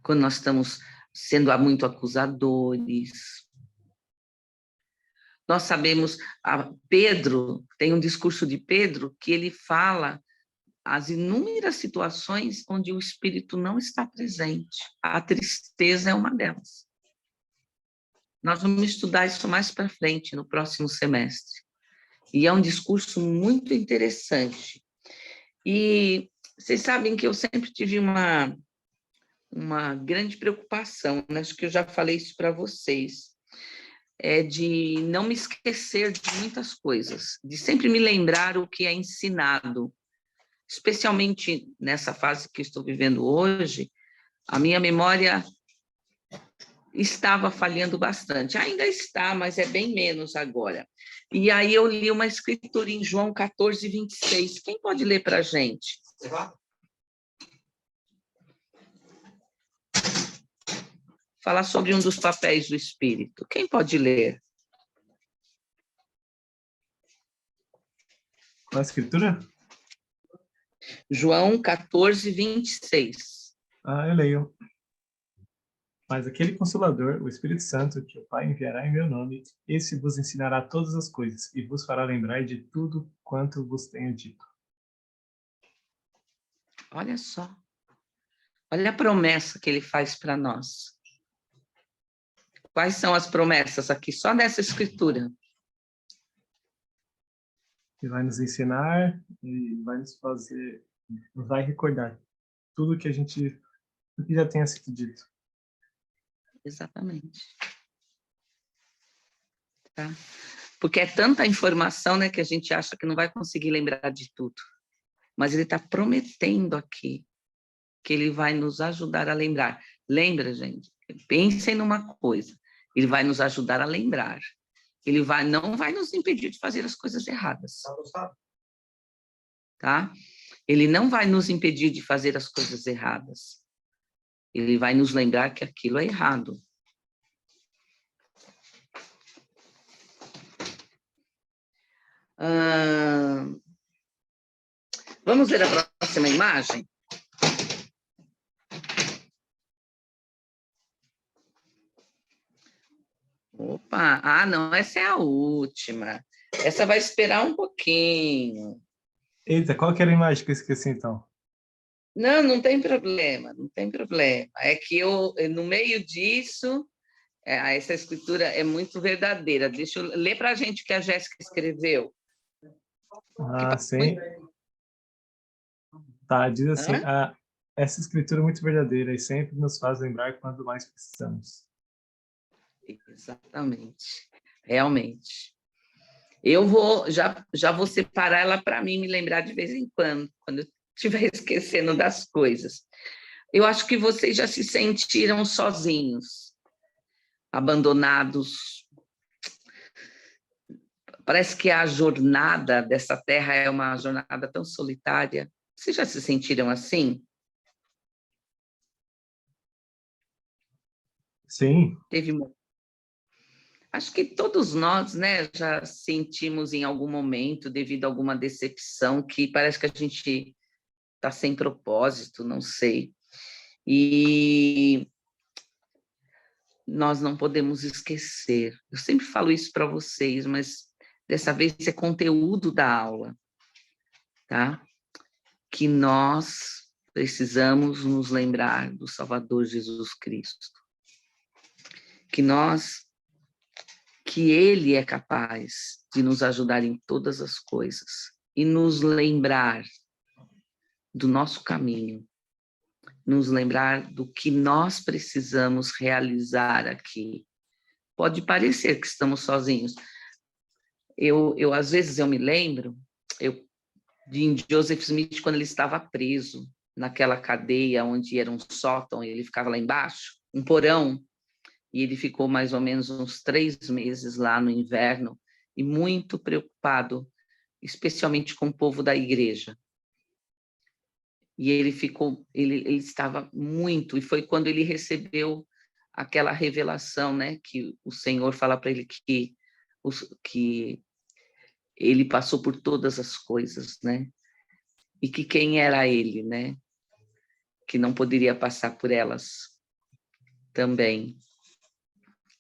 quando nós estamos sendo muito acusadores. Nós sabemos, Pedro, tem um discurso de Pedro que ele fala as inúmeras situações onde o espírito não está presente. A tristeza é uma delas. Nós vamos estudar isso mais para frente, no próximo semestre. E é um discurso muito interessante. E Vocês sabem que eu sempre tive uma grande preocupação, né? Acho que eu já falei isso para vocês, é de não me esquecer de muitas coisas, de sempre me lembrar o que é ensinado, especialmente nessa fase que estou vivendo hoje. A minha memória estava falhando bastante, ainda está, mas é bem menos agora. E aí eu li uma escritura em João 14, 26. Quem pode ler para a gente? Falar sobre um dos papéis do Espírito. Quem pode ler? Qual a escritura? João 14, 26. Eu leio. Mas aquele Consolador, o Espírito Santo, que o Pai enviará em meu nome, esse vos ensinará todas as coisas e vos fará lembrar de tudo quanto vos tenho dito. Olha só. Olha a promessa que ele faz para nós. Quais são as promessas aqui, só nessa escritura? Ele vai nos ensinar e vai nos fazer, nos vai recordar tudo que tudo que já tenha sido dito. Exatamente. Tá? Porque é tanta informação, né, que a gente acha que não vai conseguir lembrar de tudo. Mas ele está prometendo aqui que ele vai nos ajudar a lembrar. Lembra, gente? Pensem numa coisa. Ele vai nos ajudar a lembrar. Ele não vai nos impedir de fazer as coisas erradas. Tá? Ele não vai nos impedir de fazer as coisas erradas. Ele vai nos lembrar que aquilo é errado. Vamos ver a próxima imagem? Opa, não, essa é a última. Essa vai esperar um pouquinho. Eita, qual que era a imagem que eu esqueci, então? Não tem problema, não tem problema. É que no meio disso, essa escritura é muito verdadeira. Deixa eu ler para a gente o que a Jéssica escreveu. Sim. Tá, diz assim, essa escritura é muito verdadeira e sempre nos faz lembrar quando mais precisamos. Exatamente, realmente. Eu já vou separar ela para mim, me lembrar de vez em quando eu estiver esquecendo das coisas. Eu acho que vocês já se sentiram sozinhos, abandonados. Parece que a jornada dessa terra é uma jornada tão solitária. Vocês já se sentiram assim? Sim. Acho que todos nós, né, já sentimos em algum momento, devido a alguma decepção, que parece que a gente está sem propósito, não sei. E nós não podemos esquecer. Eu sempre falo isso para vocês, mas dessa vez é conteúdo da aula, tá? Que nós precisamos nos lembrar do Salvador Jesus Cristo. Que Ele é capaz de nos ajudar em todas as coisas e nos lembrar do nosso caminho, nos lembrar do que nós precisamos realizar aqui. Pode parecer que estamos sozinhos. Às vezes, eu me lembro de Joseph Smith, quando ele estava preso naquela cadeia onde era um sótão, e ele ficava lá embaixo, um porão, e ele ficou mais ou menos uns 3 meses lá no inverno, e muito preocupado, especialmente com o povo da igreja. E ele estava muito, e foi quando ele recebeu aquela revelação, né, que o Senhor fala para ele que ele passou por todas as coisas, né, e que quem era ele, né, que não poderia passar por elas também.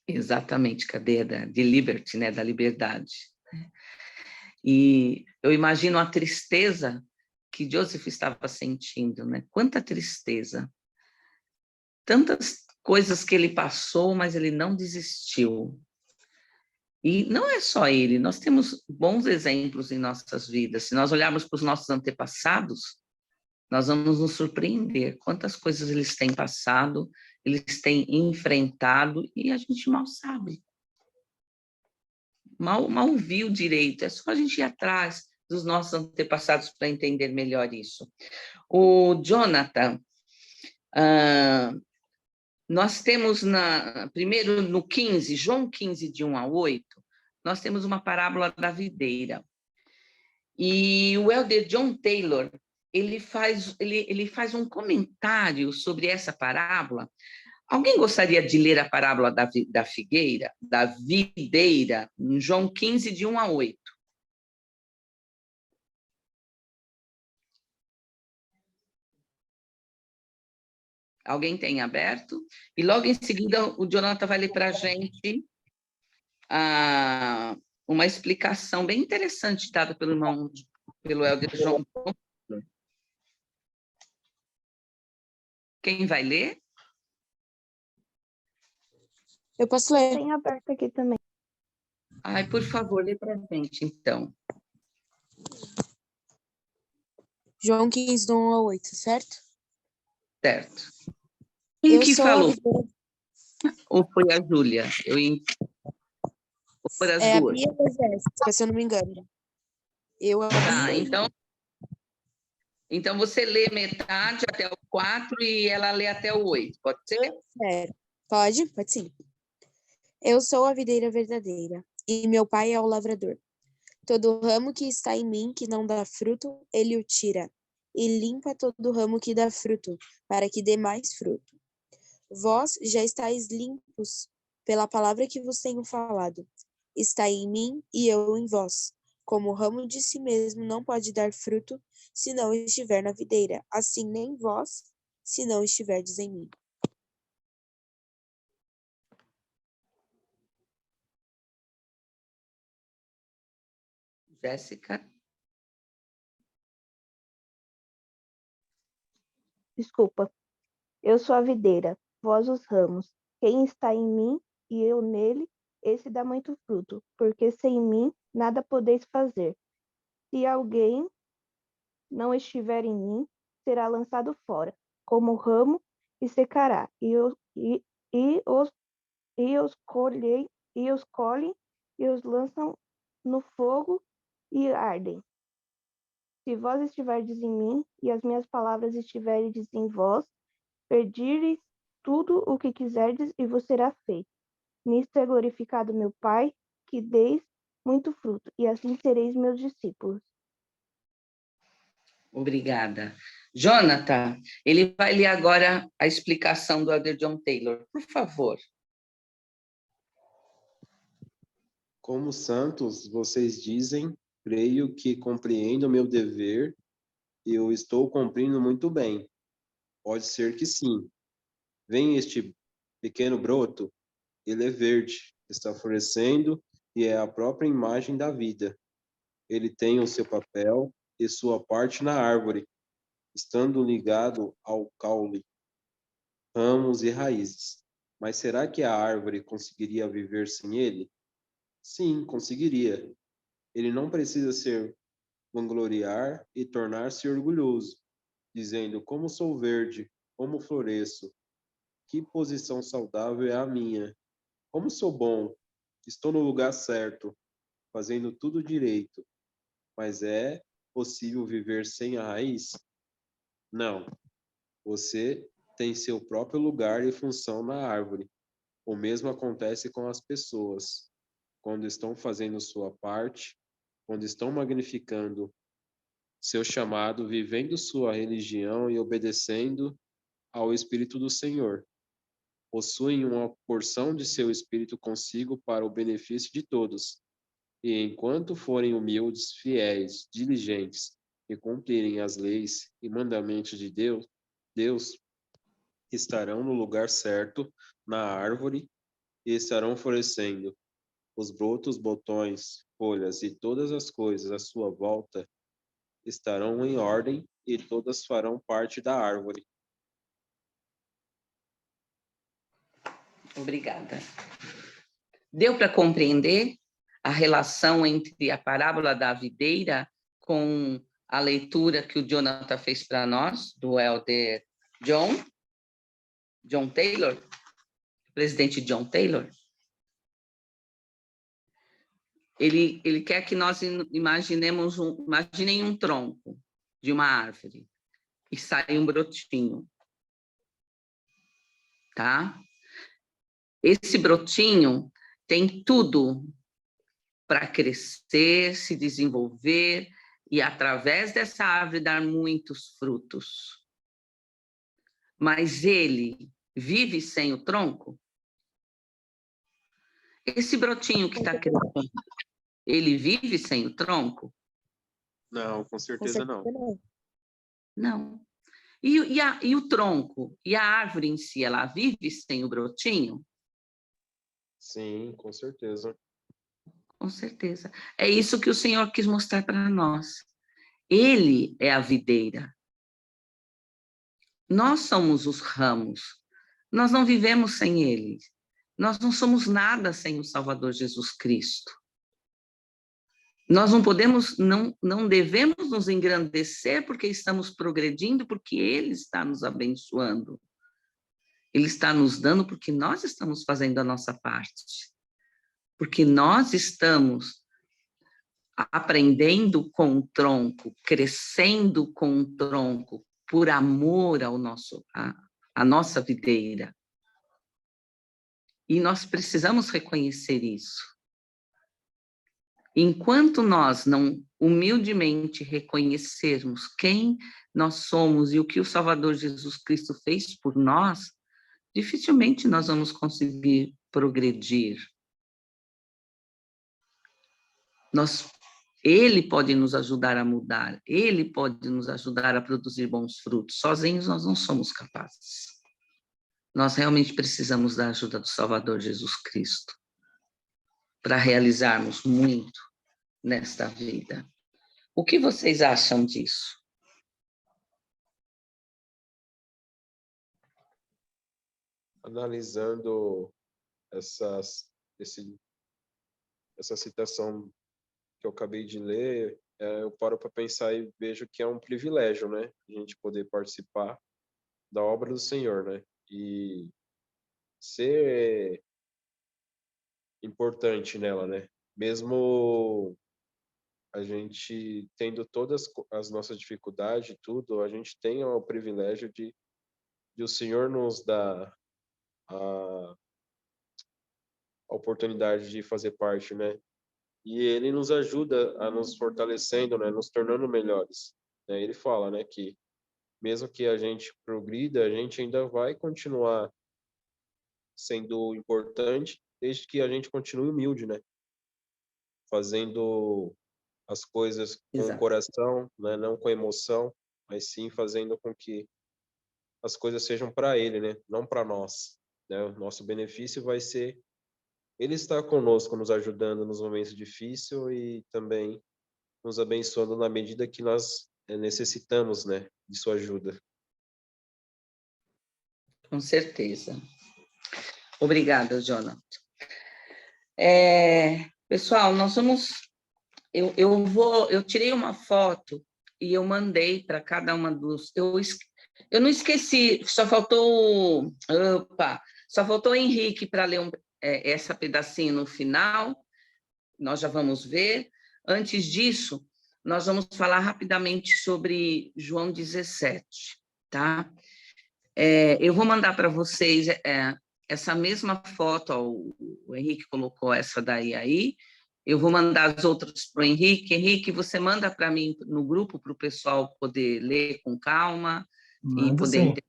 Exatamente, cadeia de liberty, né, da liberdade. E eu imagino a tristeza que Joseph estava sentindo, né? Quanta tristeza. Tantas coisas que ele passou, mas ele não desistiu. E não é só ele, nós temos bons exemplos em nossas vidas. Se nós olharmos para os nossos antepassados, Nós vamos nos surpreender quantas coisas eles têm passado, eles têm enfrentado e a gente mal sabe. Mal viu direito. É só a gente ir atrás dos nossos antepassados para entender melhor isso. O Jonathan, nós temos primeiro no 15, João 15, de 1 a 8, nós temos uma parábola da videira. E o elder John Taylor, ele faz um comentário sobre essa parábola. Alguém gostaria de ler a parábola da figueira, da videira, em João 15, de 1 a 8? Alguém tem aberto? E logo em seguida o Jonathan vai ler para a gente uma explicação bem interessante dada pelo elder João. Quem vai ler? Eu posso ler. Tem aberto aqui também. Ai, por favor, lê para a gente, então. João 15, do 1 ao 8, certo? Certo. Quem que sou a falou? videira. Ou foi a Júlia? Ou foram as É a duas? Bia e a Jéssica, se eu não me engano. Eu, a Tá, Bia. então você lê metade até o 4 e ela lê até o 8, pode ser? Sério. Pode sim. Eu sou a videira verdadeira, e meu pai é o lavrador. Todo ramo que está em mim que não dá fruto, ele o tira, e limpa todo ramo que dá fruto, para que dê mais fruto. Vós já estáis limpos pela palavra que vos tenho falado. Está em mim e eu em vós. Como o ramo de si mesmo não pode dar fruto, se não estiver na videira, assim nem vós, se não estiverdes em mim. Jéssica? Desculpa. Eu sou a videira, vós os ramos. Quem está em mim e eu nele, esse dá muito fruto, porque sem mim nada podeis fazer. Se alguém não estiver em mim, será lançado fora, como ramo, e secará. Os colhem e os lançam no fogo e ardem. Se vós estiverdes em mim e as minhas palavras estiverdes em vós, pedireis tudo o que quiserdes e vos será feito. Nisto é glorificado meu Pai, que deis muito fruto, e assim sereis meus discípulos. Obrigada. Jonathan, ele vai ler agora a explicação do elder John Taylor, por favor. Como santos, vocês dizem, creio que compreendo o meu dever e eu estou cumprindo muito bem. Pode ser que sim. Vem este pequeno broto, ele é verde, está florescendo e é a própria imagem da vida. Ele tem o seu papel e sua parte na árvore, estando ligado ao caule, ramos e raízes. Mas será que a árvore conseguiria viver sem ele? Sim, conseguiria. Ele não precisa se vangloriar e tornar-se orgulhoso, dizendo: como sou verde, como floresço, que posição saudável é a minha, como sou bom, estou no lugar certo, fazendo tudo direito. Mas é possível viver sem a raiz? Não. Você tem seu próprio lugar e função na árvore. O mesmo acontece com as pessoas. Quando estão fazendo sua parte, quando estão magnificando seu chamado, vivendo sua religião e obedecendo ao Espírito do Senhor. Possuem uma porção de seu Espírito consigo para o benefício de todos. E enquanto forem humildes, fiéis, diligentes e cumprirem as leis e mandamentos de Deus estarão no lugar certo, na árvore, e estarão florescendo. Os brotos, botões, folhas e todas as coisas à sua volta estarão em ordem e todas farão parte da árvore. Obrigada. Deu para compreender a relação entre a parábola da videira com a leitura que o Jonathan fez para nós, do elder John Taylor, presidente John Taylor. Ele quer que nós imaginem um tronco de uma árvore e sai um brotinho, tá? Esse brotinho tem tudo para crescer, se desenvolver e, através dessa árvore, dar muitos frutos. Mas ele vive sem o tronco? Esse brotinho que está crescendo, ele vive sem o tronco? Não, com certeza não. Não. E o tronco? E a árvore em si, ela vive sem o brotinho? Sim, com certeza. Com certeza. É isso que o Senhor quis mostrar para nós. Ele é a videira. Nós somos os ramos. Nós não vivemos sem ele. Nós não somos nada sem o Salvador Jesus Cristo. Nós não podemos, não devemos nos engrandecer porque estamos progredindo, porque ele está nos abençoando. Ele está nos dando porque nós estamos fazendo a nossa parte. Porque nós estamos aprendendo com o tronco, crescendo com o tronco, por amor à nossa videira. E nós precisamos reconhecer isso. Enquanto nós não humildemente reconhecermos quem nós somos e o que o Salvador Jesus Cristo fez por nós, dificilmente nós vamos conseguir progredir. Ele pode nos ajudar a mudar, ele pode nos ajudar a produzir bons frutos. Sozinhos nós não somos capazes. Nós realmente precisamos da ajuda do Salvador Jesus Cristo para realizarmos muito nesta vida. O que vocês acham disso? Analisando essa citação que eu acabei de ler, eu paro para pensar e vejo que é um privilégio, né? A gente poder participar da obra do Senhor, né? E ser importante nela, né? Mesmo a gente tendo todas as nossas dificuldades, tudo, a gente tem o privilégio de o Senhor nos dar a oportunidade de fazer parte, né? E ele nos ajuda a nos fortalecendo, né? Nos tornando melhores. Né? Ele fala, né? Que mesmo que a gente progrida, a gente ainda vai continuar sendo importante, desde que a gente continue humilde, né? Fazendo as coisas com o coração, né? Não com emoção, mas sim fazendo com que as coisas sejam para ele, né? Não para nós. Né? O nosso benefício vai ser ele estar conosco, nos ajudando nos momentos difíceis e também nos abençoando na medida que nós necessitamos, né? De sua ajuda. Com certeza. Obrigada, Jonathan. Pessoal, nós vamos... Eu tirei uma foto e eu mandei para cada uma dos... Eu não esqueci, só faltou o Henrique para ler essa pedacinho no final, nós já vamos ver. Antes disso, nós vamos falar rapidamente sobre João 17, tá? Eu vou mandar para vocês essa mesma foto, o Henrique colocou essa daí aí, eu vou mandar as outras para o Henrique. Henrique, você manda para mim no grupo, para o pessoal poder ler com calma e poder entender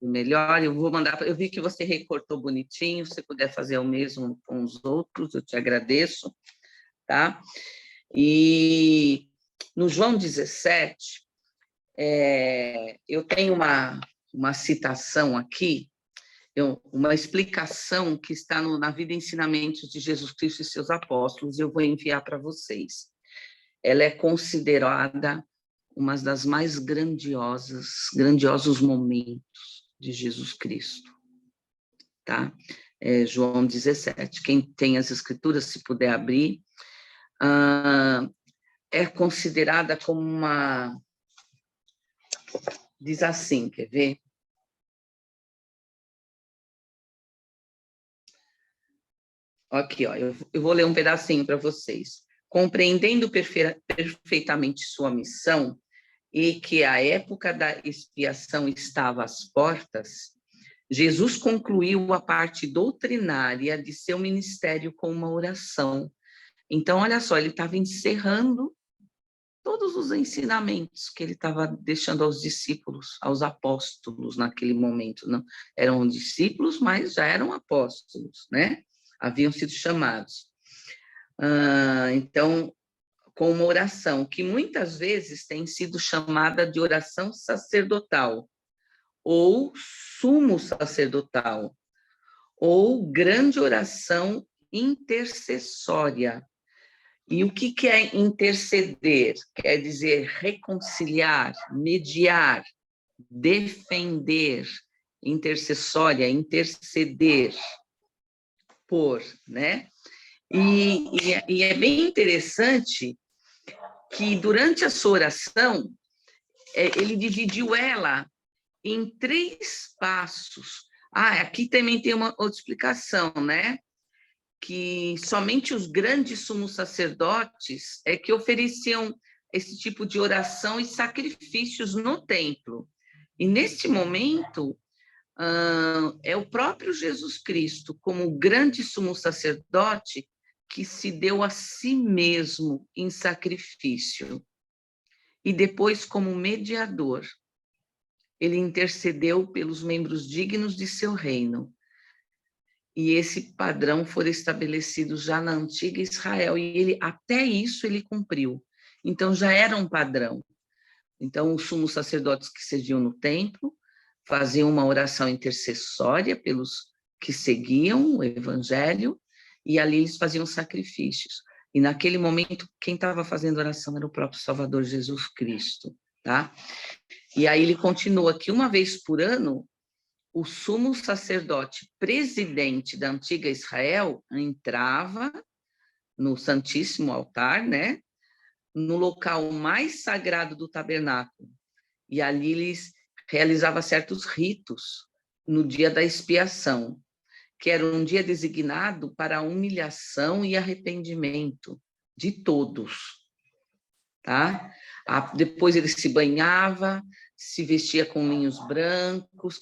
melhor. Eu vou mandar, eu vi que você recortou bonitinho, se puder fazer o mesmo com os outros, eu te agradeço, tá? E no João 17, eu tenho uma citação aqui, uma explicação que está na Vida e Ensinamentos de Jesus Cristo e seus apóstolos, eu vou enviar para vocês. Ela é considerada uma das mais grandiosos momentos de Jesus Cristo, tá? João 17. Quem tem as escrituras, se puder abrir. é considerada como uma... Diz assim, quer ver? Aqui, ó, eu vou ler um pedacinho para vocês. Compreendendo perfeitamente sua missão e que a época da expiação estava às portas, Jesus concluiu a parte doutrinária de seu ministério com uma oração. Então, olha só, ele estava encerrando todos os ensinamentos que ele estava deixando aos discípulos, aos apóstolos naquele momento. Não eram discípulos, mas já eram apóstolos, né? Haviam sido chamados. Então, com uma oração que muitas vezes tem sido chamada de oração sacerdotal, ou sumo sacerdotal, ou grande oração intercessória. E o que é interceder? Quer dizer reconciliar, mediar, defender, intercessória, interceder por, né? E é bem interessante que durante a sua oração, ele dividiu ela em 3 passos. Aqui também tem uma outra explicação, né? Que somente os grandes sumos sacerdotes é que ofereciam esse tipo de oração e sacrifícios no templo. E neste momento, é o próprio Jesus Cristo, como grande sumo sacerdote, que se deu a si mesmo em sacrifício. E depois, como mediador, ele intercedeu pelos membros dignos de seu reino. E esse padrão foi estabelecido já na antiga Israel, e até isso ele cumpriu. Então, já era um padrão. Então, os sumos sacerdotes que serviam no templo faziam uma oração intercessória pelos que seguiam o evangelho, e ali eles faziam sacrifícios. E naquele momento, quem estava fazendo oração era o próprio Salvador Jesus Cristo, tá? E aí ele continua que uma vez por ano, o sumo sacerdote presidente da antiga Israel entrava no Santíssimo Altar, né? No local mais sagrado do tabernáculo. E ali eles realizavam certos ritos no dia da expiação, que era um dia designado para a humilhação e arrependimento de todos, tá? Depois ele se banhava, se vestia com linhos brancos,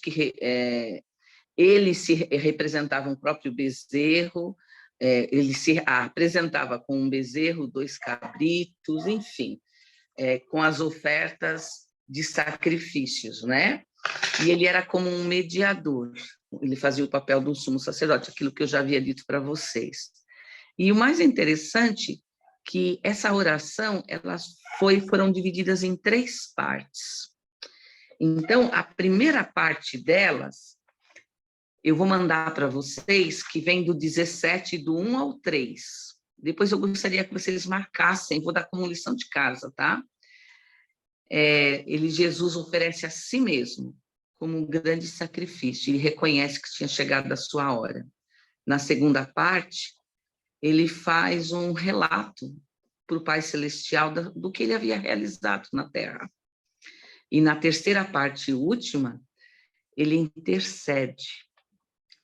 ele se representava um próprio bezerro, ele se apresentava com um bezerro, 2 cabritos, enfim, com as ofertas de sacrifícios, né? E ele era como um mediador, ele fazia o papel do sumo sacerdote, aquilo que eu já havia dito para vocês. E o mais interessante que essa oração, foram divididas em 3 partes. Então, a primeira parte delas, eu vou mandar para vocês, que vem do 17, do 1 ao 3. Depois eu gostaria que vocês marcassem, vou dar como lição de casa, tá? Jesus oferece a si mesmo como um grande sacrifício, ele reconhece que tinha chegado a sua hora. Na segunda parte, ele faz um relato para o Pai Celestial do que ele havia realizado na Terra. E na terceira parte e última, ele intercede,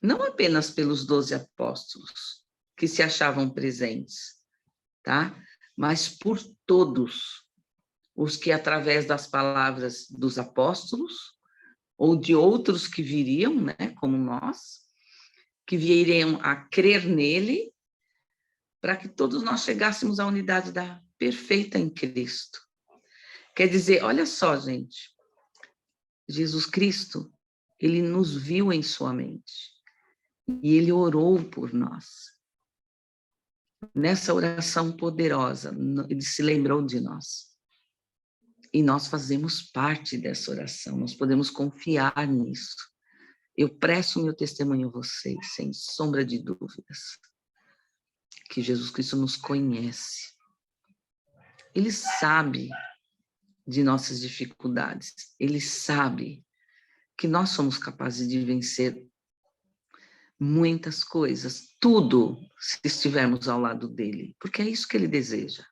não apenas pelos 12 apóstolos que se achavam presentes, tá? Mas por todos os que, através das palavras dos apóstolos, ou de outros que viriam, né, como nós, que viriam a crer nele, para que todos nós chegássemos à unidade da perfeita em Cristo. Quer dizer, olha só, gente, Jesus Cristo, ele nos viu em sua mente, e ele orou por nós. Nessa oração poderosa, ele se lembrou de nós. E nós fazemos parte dessa oração, nós podemos confiar nisso. Eu presto meu testemunho a vocês, sem sombra de dúvidas, que Jesus Cristo nos conhece. Ele sabe de nossas dificuldades, ele sabe que nós somos capazes de vencer muitas coisas, tudo, se estivermos ao lado dele, porque é isso que ele deseja.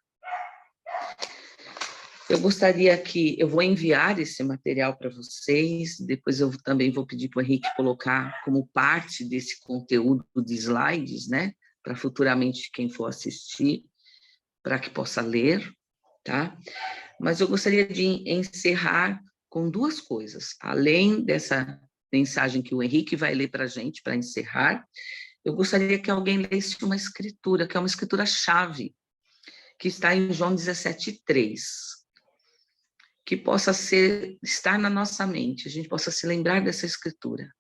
Eu gostaria que, eu vou enviar esse material para vocês, depois eu também vou pedir para o Henrique colocar como parte desse conteúdo de slides, né, para futuramente quem for assistir, para que possa ler, tá? Mas eu gostaria de encerrar com duas coisas, além dessa mensagem que o Henrique vai ler para a gente, para encerrar, eu gostaria que alguém lesse uma escritura, que é uma escritura-chave, que está em João 17:3, que possa estar na nossa mente, a gente possa se lembrar dessa escritura,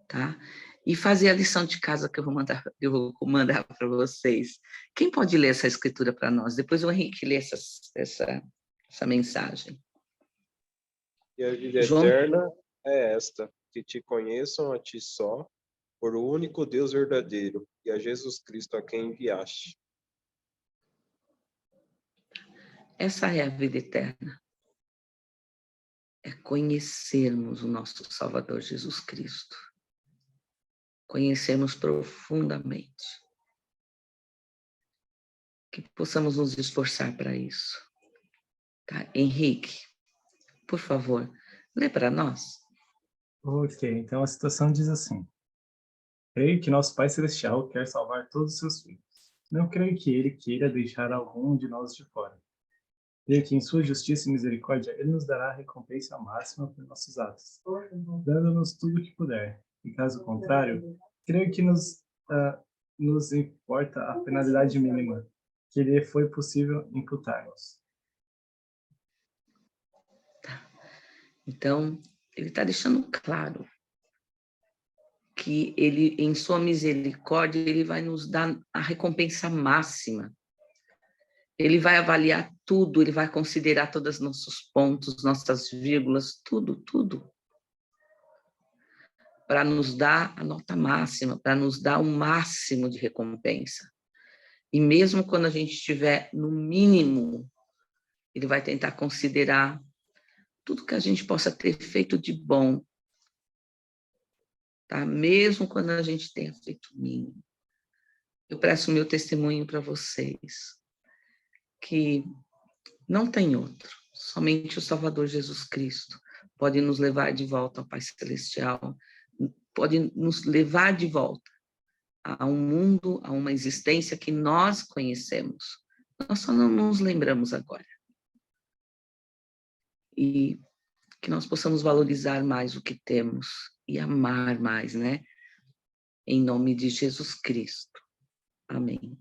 tá? E fazer a lição de casa que eu vou mandar para vocês. Quem pode ler essa escritura para nós? Depois o Henrique lê essa mensagem. E a vida João, eterna é esta, que te conheçam a ti só, por o único Deus verdadeiro, e a Jesus Cristo a quem enviaste. essa é a vida eterna. É conhecermos o nosso Salvador Jesus Cristo. Conhecermos profundamente. Que possamos nos esforçar para isso. Tá? Henrique, por favor, lê para nós. Ok, então a situação diz assim. Creio que nosso Pai Celestial quer salvar todos os seus filhos. Não creio que Ele queira deixar algum de nós de fora. Creio que em sua justiça e misericórdia Ele nos dará a recompensa máxima por nossos atos, dando-nos tudo o que puder. E caso contrário, creio que nos importa a penalidade mínima que lhe foi possível imputar-nos. Então, ele está deixando claro que ele, em sua misericórdia, ele vai nos dar a recompensa máxima. Ele vai avaliar tudo, ele vai considerar todos os nossos pontos, nossas vírgulas, tudo. Para nos dar a nota máxima, para nos dar o máximo de recompensa. E mesmo quando a gente estiver no mínimo, ele vai tentar considerar tudo que a gente possa ter feito de bom, tá? Mesmo quando a gente tenha feito o mínimo. Eu presto meu testemunho para vocês, que não tem outro, somente o Salvador Jesus Cristo pode nos levar de volta ao Pai Celestial, pode nos levar de volta a um mundo, a uma existência que nós conhecemos. Nós só não nos lembramos agora. E que nós possamos valorizar mais o que temos e amar mais, né? Em nome de Jesus Cristo. Amém.